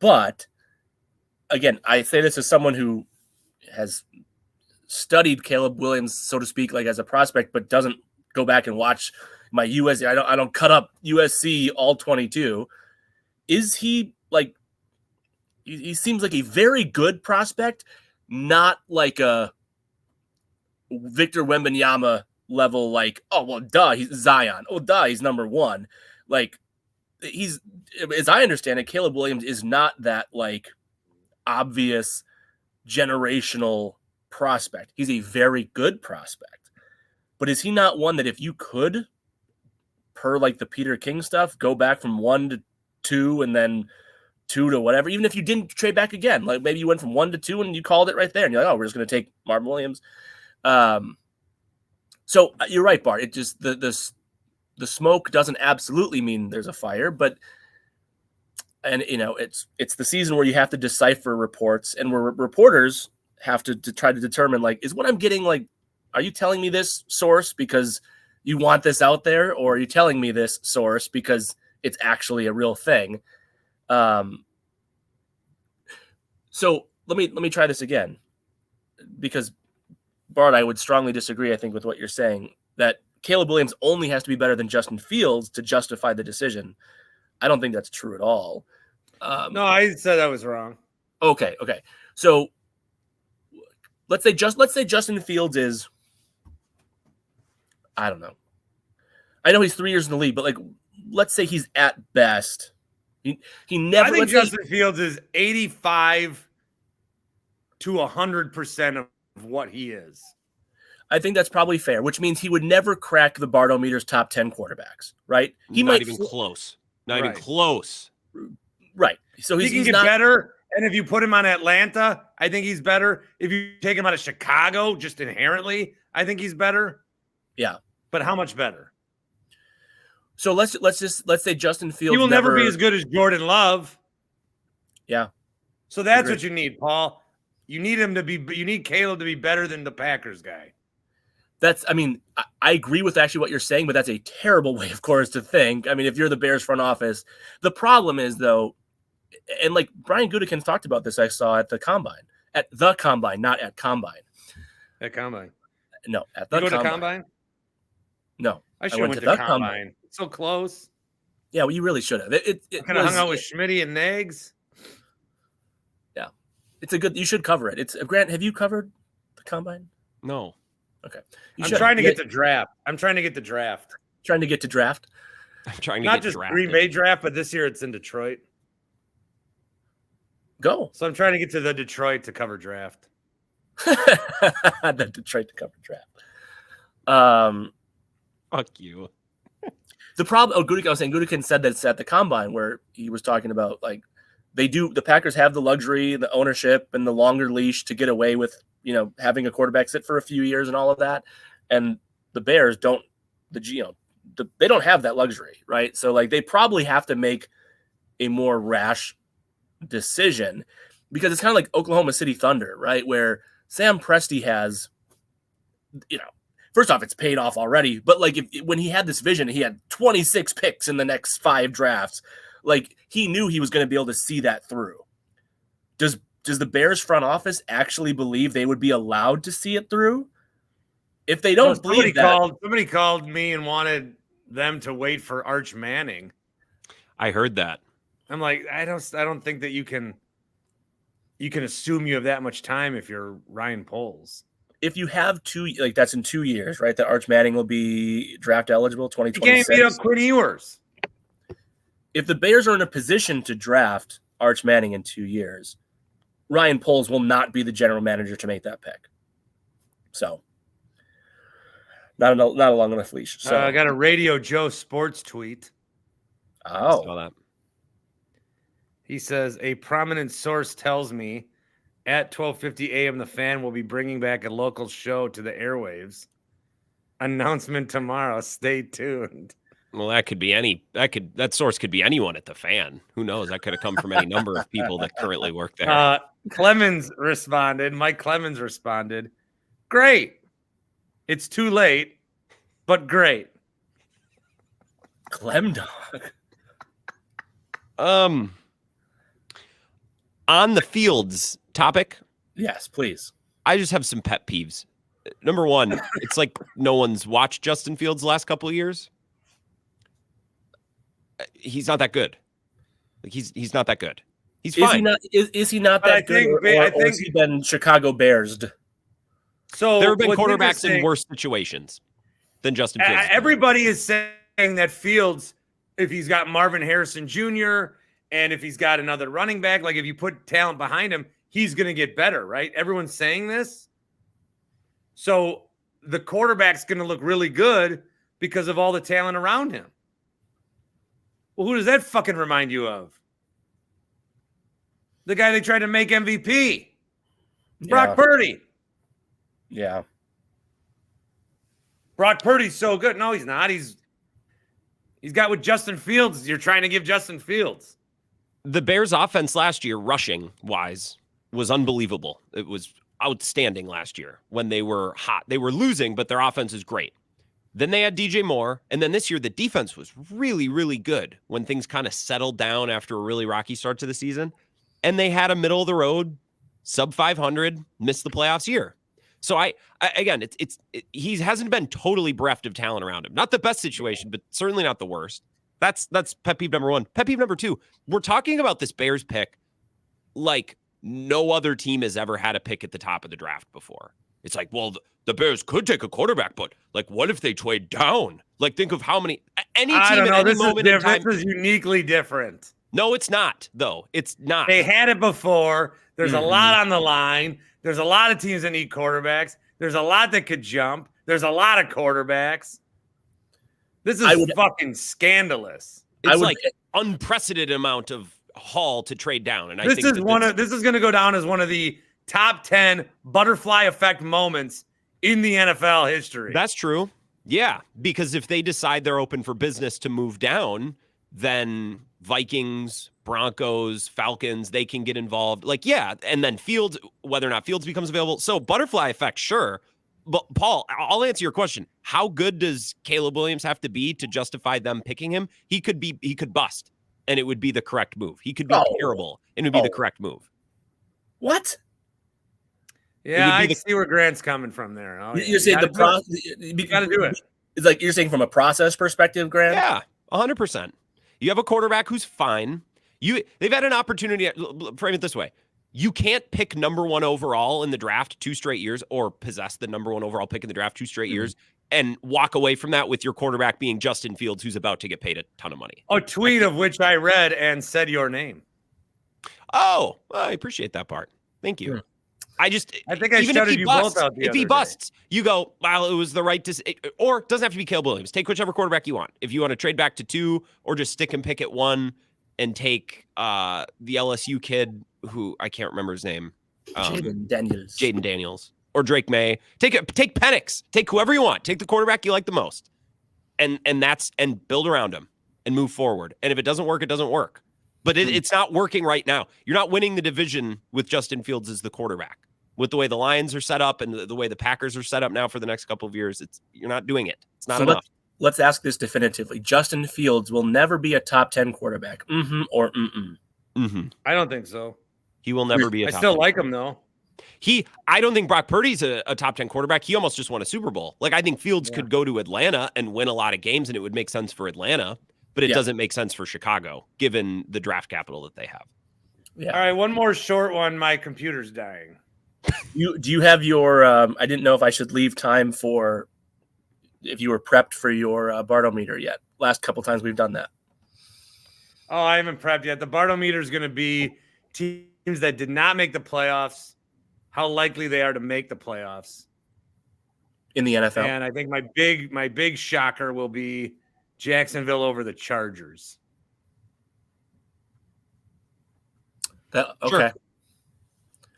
But again, I say this as someone who has studied Caleb Williams, so to speak, like as a prospect, but doesn't go back and watch my USC. I don't cut up USC all 22. Is he like? He seems like a very good prospect, not like a Victor Wembanyama level. Like, oh well, duh, he's Zion. Oh, duh, he's number 1. Like, he's, as I understand it, Caleb Williams is not that like obvious generational prospect. He's a very good prospect, but is he not one that if you could, per like the Peter King stuff, go back from 1 to 2 and then 2 to whatever, even if you didn't trade back again, like maybe you went from 1 to 2 and you called it right there and you're like, oh, we're just going to take Marvin Williams. So you're right, Bart. It just, the smoke doesn't absolutely mean there's a fire, but, and you know, it's the season where you have to decipher reports, and where reporters have to try to determine, like, is what I'm getting, like, are you telling me this source because you want this out there, or are you telling me this source because it's actually a real thing? So let me try this again, because Bart, I would strongly disagree, I think, with what you're saying, that Caleb Williams only has to be better than Justin Fields to justify the decision. I don't think that's true at all. No, I said I was wrong. Okay. So let's say Justin Fields is, I don't know. I know he's 3 years in the league, but like, let's say he's at best. He never. I think Justin Fields is 85 to 100% of what he is. I think that's probably fair, which means he would never crack the Bartometer's top 10 quarterbacks, right? He not might even close. Not right. even close. Right. So he can get better. And if you put him on Atlanta, I think he's better. If you take him out of Chicago, just inherently, I think he's better. Yeah. But how much better? So let's say Justin Fields. He will never be as good as Jordan Love. Yeah. So that's what you need, Paul. You need Caleb to be better than the Packers guy. I agree with actually what you're saying, but that's a terrible way, of course, to think. I mean, if you're the Bears front office, the problem is, though, and like Brian Gutekunst talked about this, I saw at the Combine, not at Combine. At Combine. No, at the Combine. You go to Combine? No. I should have went to the Combine. It's so close. Yeah, well, you really should have. It kind of hung out with Schmitty and Nags. Yeah. You should cover it. Grant, have you covered the Combine? No. Okay. I'm trying to get to draft. Trying to get to draft. I'm trying to Not just drafted. Green Bay draft, but this year it's in Detroit. Go. So I'm trying to get to the Detroit to cover draft. The Detroit to cover draft. Fuck you. The problem. Gutekunst said that it's at the Combine where he was talking about, like, the Packers have the luxury, the ownership, and the longer leash to get away with, having a quarterback sit for a few years and all of that. And the Bears don't they don't have that luxury, right? So like they probably have to make a more rash decision, because it's kind of like Oklahoma City Thunder, right? Where Sam Presti has, first off, it's paid off already. But like when he had this vision, he had 26 picks in the next 5 drafts. Like he knew he was going to be able to see that through. Does the Bears front office actually believe they would be allowed to see it through? If they don't believe that, somebody called me and wanted them to wait for Arch Manning. I heard that. I'm like, I don't think that you can assume you have that much time if you're Ryan Poles. If you have 2, like that's in 2 years, right? That Arch Manning will be draft eligible 2026. You can't beat up Quinn Ewers. If the Bears are in a position to draft Arch Manning in 2 years, Ryan Poles will not be the general manager to make that pick. So, not a long enough leash. So I got a Radio Joe Sports tweet. Oh, I saw that. He says, a prominent source tells me at 12:50 a.m. the Fan will be bringing back a local show to the airwaves. Announcement tomorrow. Stay tuned. Well, that source could be anyone at the Fan. Who knows? That could have come from any number of people that currently work there. Mike Clemens responded, great. It's too late, but great. Clem Dog. On the Fields topic. Yes, please. I just have some pet peeves. Number one, it's like no one's watched Justin Fields the last couple of years. He's not that good. Like he's not that good. He's fine. Is he not that good? Or has he been Chicago Bears'd? So there have been quarterbacks in worse situations than Justin Fields. Everybody is saying that Fields, if he's got Marvin Harrison Jr. and if he's got another running back, like if you put talent behind him, he's going to get better, right? Everyone's saying this. So the quarterback's going to look really good because of all the talent around him. Well, who does that fucking remind you of? The guy they tried to make MVP. Brock Purdy. Yeah. Brock Purdy's so good. No, he's not. He's got what Justin Fields you're trying to give Justin Fields. The Bears' offense last year, rushing-wise, was unbelievable. It was outstanding last year when they were hot. They were losing, but their offense is great. Then they had DJ Moore, and then this year the defense was really, really good when things kind of settled down after a really rocky start to the season. And they had a middle-of-the-road, sub-500, missed the playoffs year. So he hasn't been totally bereft of talent around him. Not the best situation, but certainly not the worst. That's pet peeve number one. Pet peeve number two, we're talking about this Bears pick like no other team has ever had a pick at the top of the draft before. It's like, well, the Bears could take a quarterback, but like, what if they trade down? Like, think of how many any team at any moment in time. This is uniquely different. No, it's not, though. It's not. They had it before. There's a lot on the line. There's a lot of teams that need quarterbacks. There's a lot that could jump. There's a lot of quarterbers. This is fucking scandalous. It's like unprecedented amount of haul to trade down. And this is going to go down as one of the top 10 butterfly effect moments in the NFL history. That's true. Yeah, because if they decide they're open for business to move down, then Vikings, Broncos, Falcons, they can get involved. Like, yeah, and then Fields, whether or not Fields becomes available. So butterfly effect, sure. But Paul, I'll answer your question. How good does Caleb Williams have to be to justify them picking him? He could bust, and it would be the correct move. He could be terrible, and it would be the correct move. What? Yeah, I see where Grant's coming from there. Oh, you're saying you got to do it. It's like you're saying from a process perspective, Grant? Yeah, 100%. You have a quarterback who's fine. They've had an opportunity. Frame it this way. You can't pick number 1 overall in the draft 2 straight years or possess the number 1 overall pick in the draft 2 straight years and walk away from that with your quarterback being Justin Fields, who's about to get paid a ton of money. A tweet of which I read and said your name. Oh, I appreciate that part. Thank you. I think I shouted you both out the If he busts, you go, well, it was the right decision. Or it doesn't have to be Caleb Williams. Take whichever quarterback you want. If you want to trade back to 2 or just stick and pick at 1 and take the LSU kid who I can't remember his name. Jaden Daniels or Drake May. Take Penix. Take whoever you want. Take the quarterback you like the most. and build around him and move forward. And if it doesn't work, it doesn't work. But it's not working right now. You're not winning the division with Justin Fields as the quarterback. With the way the Lions are set up and the way the Packers are set up now for the next couple of years, you're not doing it. It's not enough. Let's ask this definitively. Justin Fields will never be a top 10 quarterback. Or I don't think so. He will never be a top 10. I still like him, though. I don't think Brock Purdy's a top 10 quarterback. He almost just won a Super Bowl. Like, I think Fields could go to Atlanta and win a lot of games, and it would make sense for Atlanta, but it doesn't make sense for Chicago, given the draft capital that they have. Yeah. All right, one more short one. My computer's dying. Do you have your I didn't know if I should leave time for if you were prepped for your Bartometer yet. Last couple times we've done that. Oh, I haven't prepped yet. The Bartometer is going to be teams that did not make the playoffs, how likely they are to make the playoffs in the NFL. And I think my big shocker will be Jacksonville over the Chargers. Okay.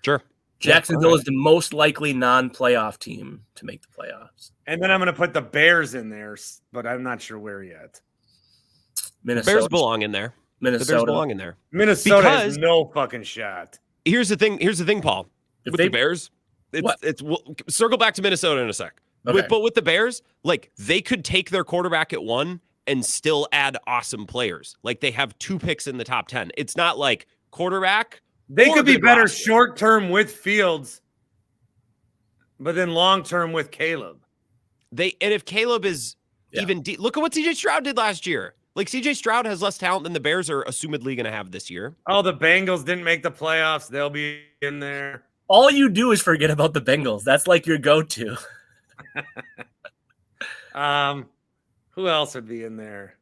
Sure. Jacksonville is the most likely non-playoff team to make the playoffs. And then I'm going to put the Bears in there, but I'm not sure where yet. Minnesota. The Bears belong in there. Minnesota. The Bears belong in there. Minnesota has no fucking shot. Here's the thing, Paul. With the Bears, we'll circle back to Minnesota in a sec. Okay. But with the Bears, like, they could take their quarterback at 1 and still add awesome players. Like, they have 2 picks in the top 10. It's not like quarterback. They could be better short term with Fields, but then long term with Caleb. And if Caleb is even look at what CJ Stroud did last year. Like, CJ Stroud has less talent than the Bears are assumedly going to have this year. Oh, the Bengals didn't make the playoffs. They'll be in there. All you do is forget about the Bengals. That's like your go-to. Who else would be in there?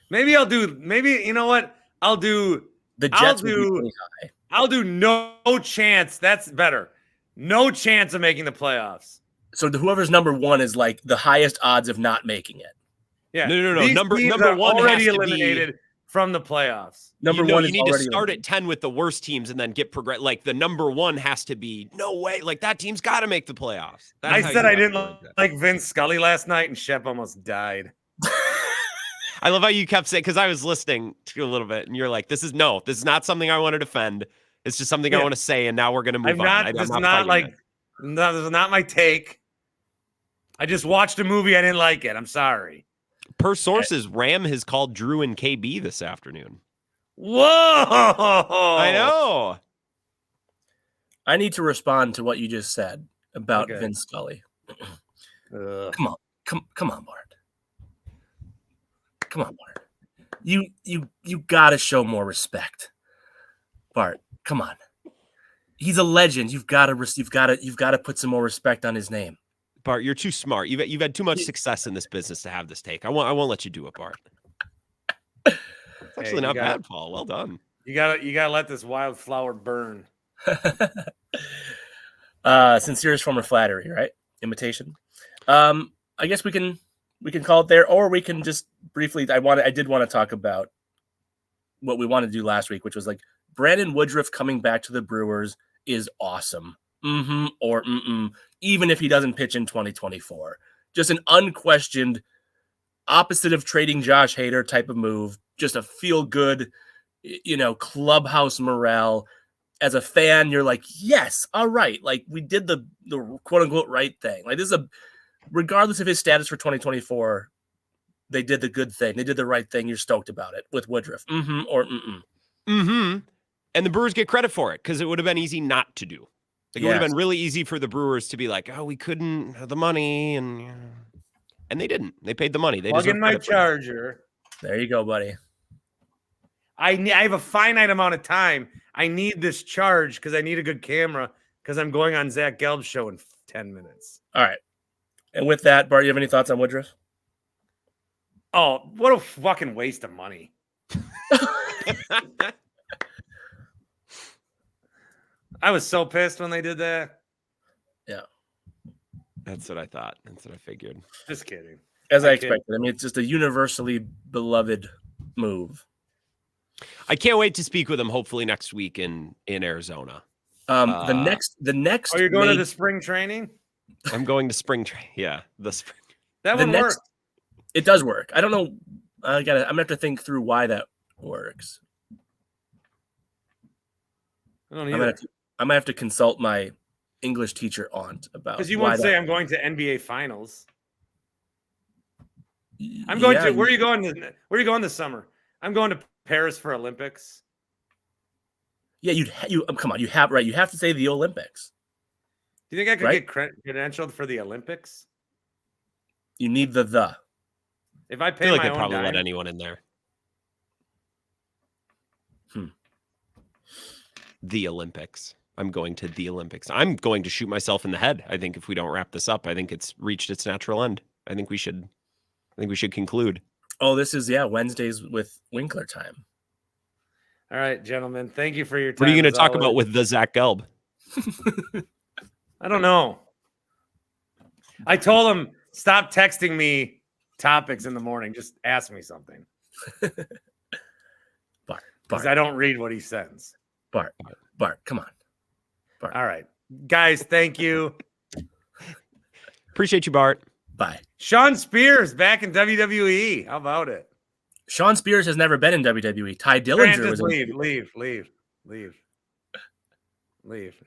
Maybe you know what? I'll do the Jets. I'll do no chance. That's better. No chance of making the playoffs. So whoever's number 1 is like the highest odds of not making it. Yeah. No. These Number teams 1 are already has eliminated from the playoffs. Number 1 you need to start at 10 with the worst teams and then get progress. Like, the number 1 has to be no way. Like, that team's got to make the playoffs. I said I didn't like Vince Scully last night, and Shep almost died. I love how you kept saying, because I was listening to you a little bit, and you're like, this is not something I want to defend. It's just something I want to say, and now we're going to move on. This is not my take. I just watched a movie. I didn't like it. I'm sorry. Per sources, Ram has called Drew and KB this afternoon. Whoa! I know. I need to respond to what you just said about Vince Scully. Come on, Bart. Come on, Bart. You got to show more respect, Bart. Come on. He's a legend. You've got to put some more respect on his name. Bart, you're too smart. You've had too much success in this business to have this take. I won't let you do it, Bart. It's actually not bad, Paul. Well done. You gotta let this wildflower burn. Sincerest form of flattery, right? Imitation. I guess we can call it there, or we can just briefly. I did want to talk about what we wanted to do last week, which was like Brandon Woodruff coming back to the Brewers is awesome. Or even if he doesn't pitch in 2024. Just an unquestioned opposite of trading Josh Hader type of move. Just a feel good, clubhouse morale. As a fan, you're like, yes, all right. Like, we did the quote unquote right thing. Like, this is regardless of his status for 2024, they did the good thing. They did the right thing. You're stoked about it with Woodruff. And the Brewers get credit for it because it would have been easy not to do. Like, it would have been really easy for the Brewers to be like, oh, we couldn't have the money. And they didn't. They paid the money. They plug in my charger. There you go, buddy. I have a finite amount of time. I need this charge because I need a good camera because I'm going on Zach Gelb's show in 10 minutes. All right. And with that, Bart, you have any thoughts on Woodruff? Oh, what a fucking waste of money. I was so pissed when they did that. Yeah. That's what I thought. That's what I figured. Just kidding. As I expected. I mean, it's just a universally beloved move. I can't wait to speak with him hopefully next week in Arizona. The next Oh, you're going to the spring training? I'm going to spring training. Yeah, the spring. That would work. It does work. I don't know. I'm gonna have to think through why that works. I don't either. I might have to consult my English teacher aunt about. Because you won't say I'm going to NBA Finals. I'm going to. Where are you going? Where are you going this summer? I'm going to Paris for Olympics. Yeah, you come on. You have to say the Olympics. Do you think I could get credentialed for the Olympics? You need the. If I pay I feel like my I'd own probably dime, let anyone in there. The Olympics. I'm going to the Olympics. I'm going to shoot myself in the head. I think if we don't wrap this up, I think it's reached its natural end. I think we should conclude. Oh, this is Wednesdays with Winkler time. All right, gentlemen. Thank you for your time. What are you going to talk about with the Zach Gelb? I don't know. I told him, stop texting me topics in the morning. Just ask me something. Bart. Because I don't read what he sends. Bart, come on. Bart. All right. Guys, thank you. Appreciate you, Bart. Bye. Sean Spears back in WWE. How about it? Sean Spears has never been in WWE. Ty Dillinger was leave.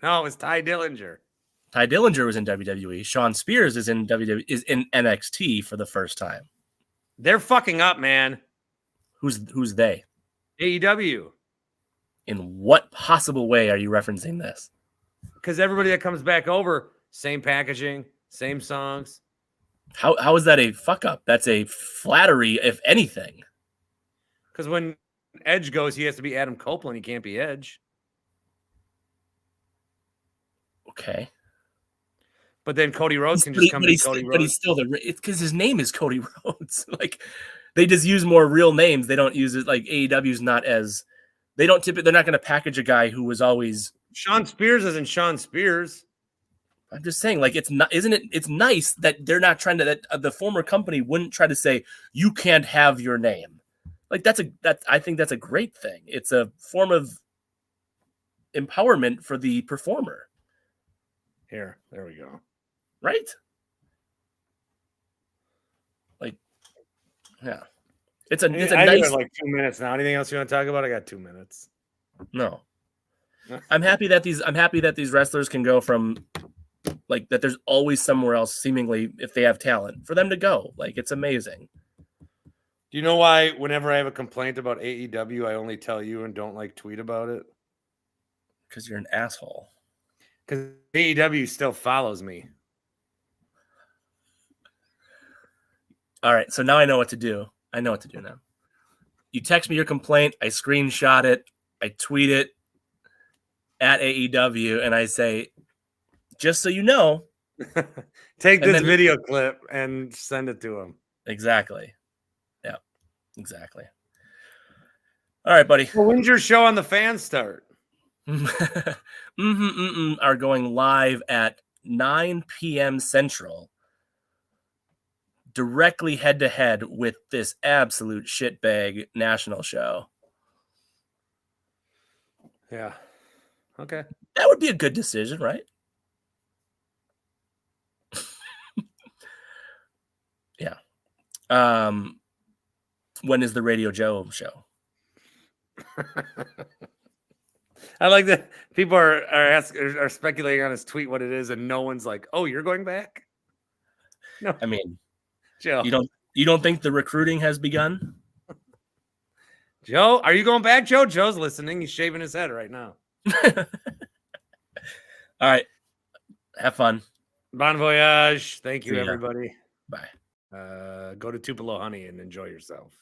No, it was Ty Dillinger. Ty Dillinger was in WWE. Sean Spears is in NXT for the first time. They're fucking up, man. Who's they? AEW. In what possible way are you referencing this? Because everybody that comes back over, same packaging, same songs. How is that a fuck up? That's a flattery, if anything. Because when Edge goes, he has to be Adam Copeland. He can't be Edge. Okay. But then Cody Rhodes can just come to Cody Rhodes. But he's still it's because his name is Cody Rhodes. Like, they just use more real names. They don't use it like AEW's not as. They're not going to package a guy who was always. Sean Spears isn't Sean Spears. I'm just saying, like, it's not, isn't it? It's nice that they're not trying to, that the former company wouldn't try to say, you can't have your name. Like, I think that's a great thing. It's a form of empowerment for the performer. There we go. Right? Like, yeah. It's a nice. have like 2 minutes now. Anything else you want to talk about? I got 2 minutes. No. I'm happy that these wrestlers can go from, like, that there's always somewhere else, seemingly, if they have talent, for them to go. Like, it's amazing. Do you know why whenever I have a complaint about AEW, I only tell you and don't like tweet about it? Because you're an asshole. Because AEW still follows me. All right, so now I know what to do. I know what to do now. You text me your complaint, I screenshot it, I tweet it at AEW, and I say, just so you know. Take this video clip and send it to him. Exactly. Yeah, exactly. All right, buddy. Well, when's your show on the Fan start? Are going live at 9 p.m. Central. Directly head-to-head with this absolute shitbag national show. Yeah. Okay. That would be a good decision, right? Yeah. When is the Radio Joe show? I like that people are speculating on his tweet what it is, and no one's like, "Oh, you're going back?" No, I mean, Joe, you don't think the recruiting has begun? Joe, are you going back, Joe? Joe's listening. He's shaving his head right now. All right, have fun. Bon voyage. Thank you, See ya. everybody. Bye. Go to Tupelo Honey and enjoy yourself.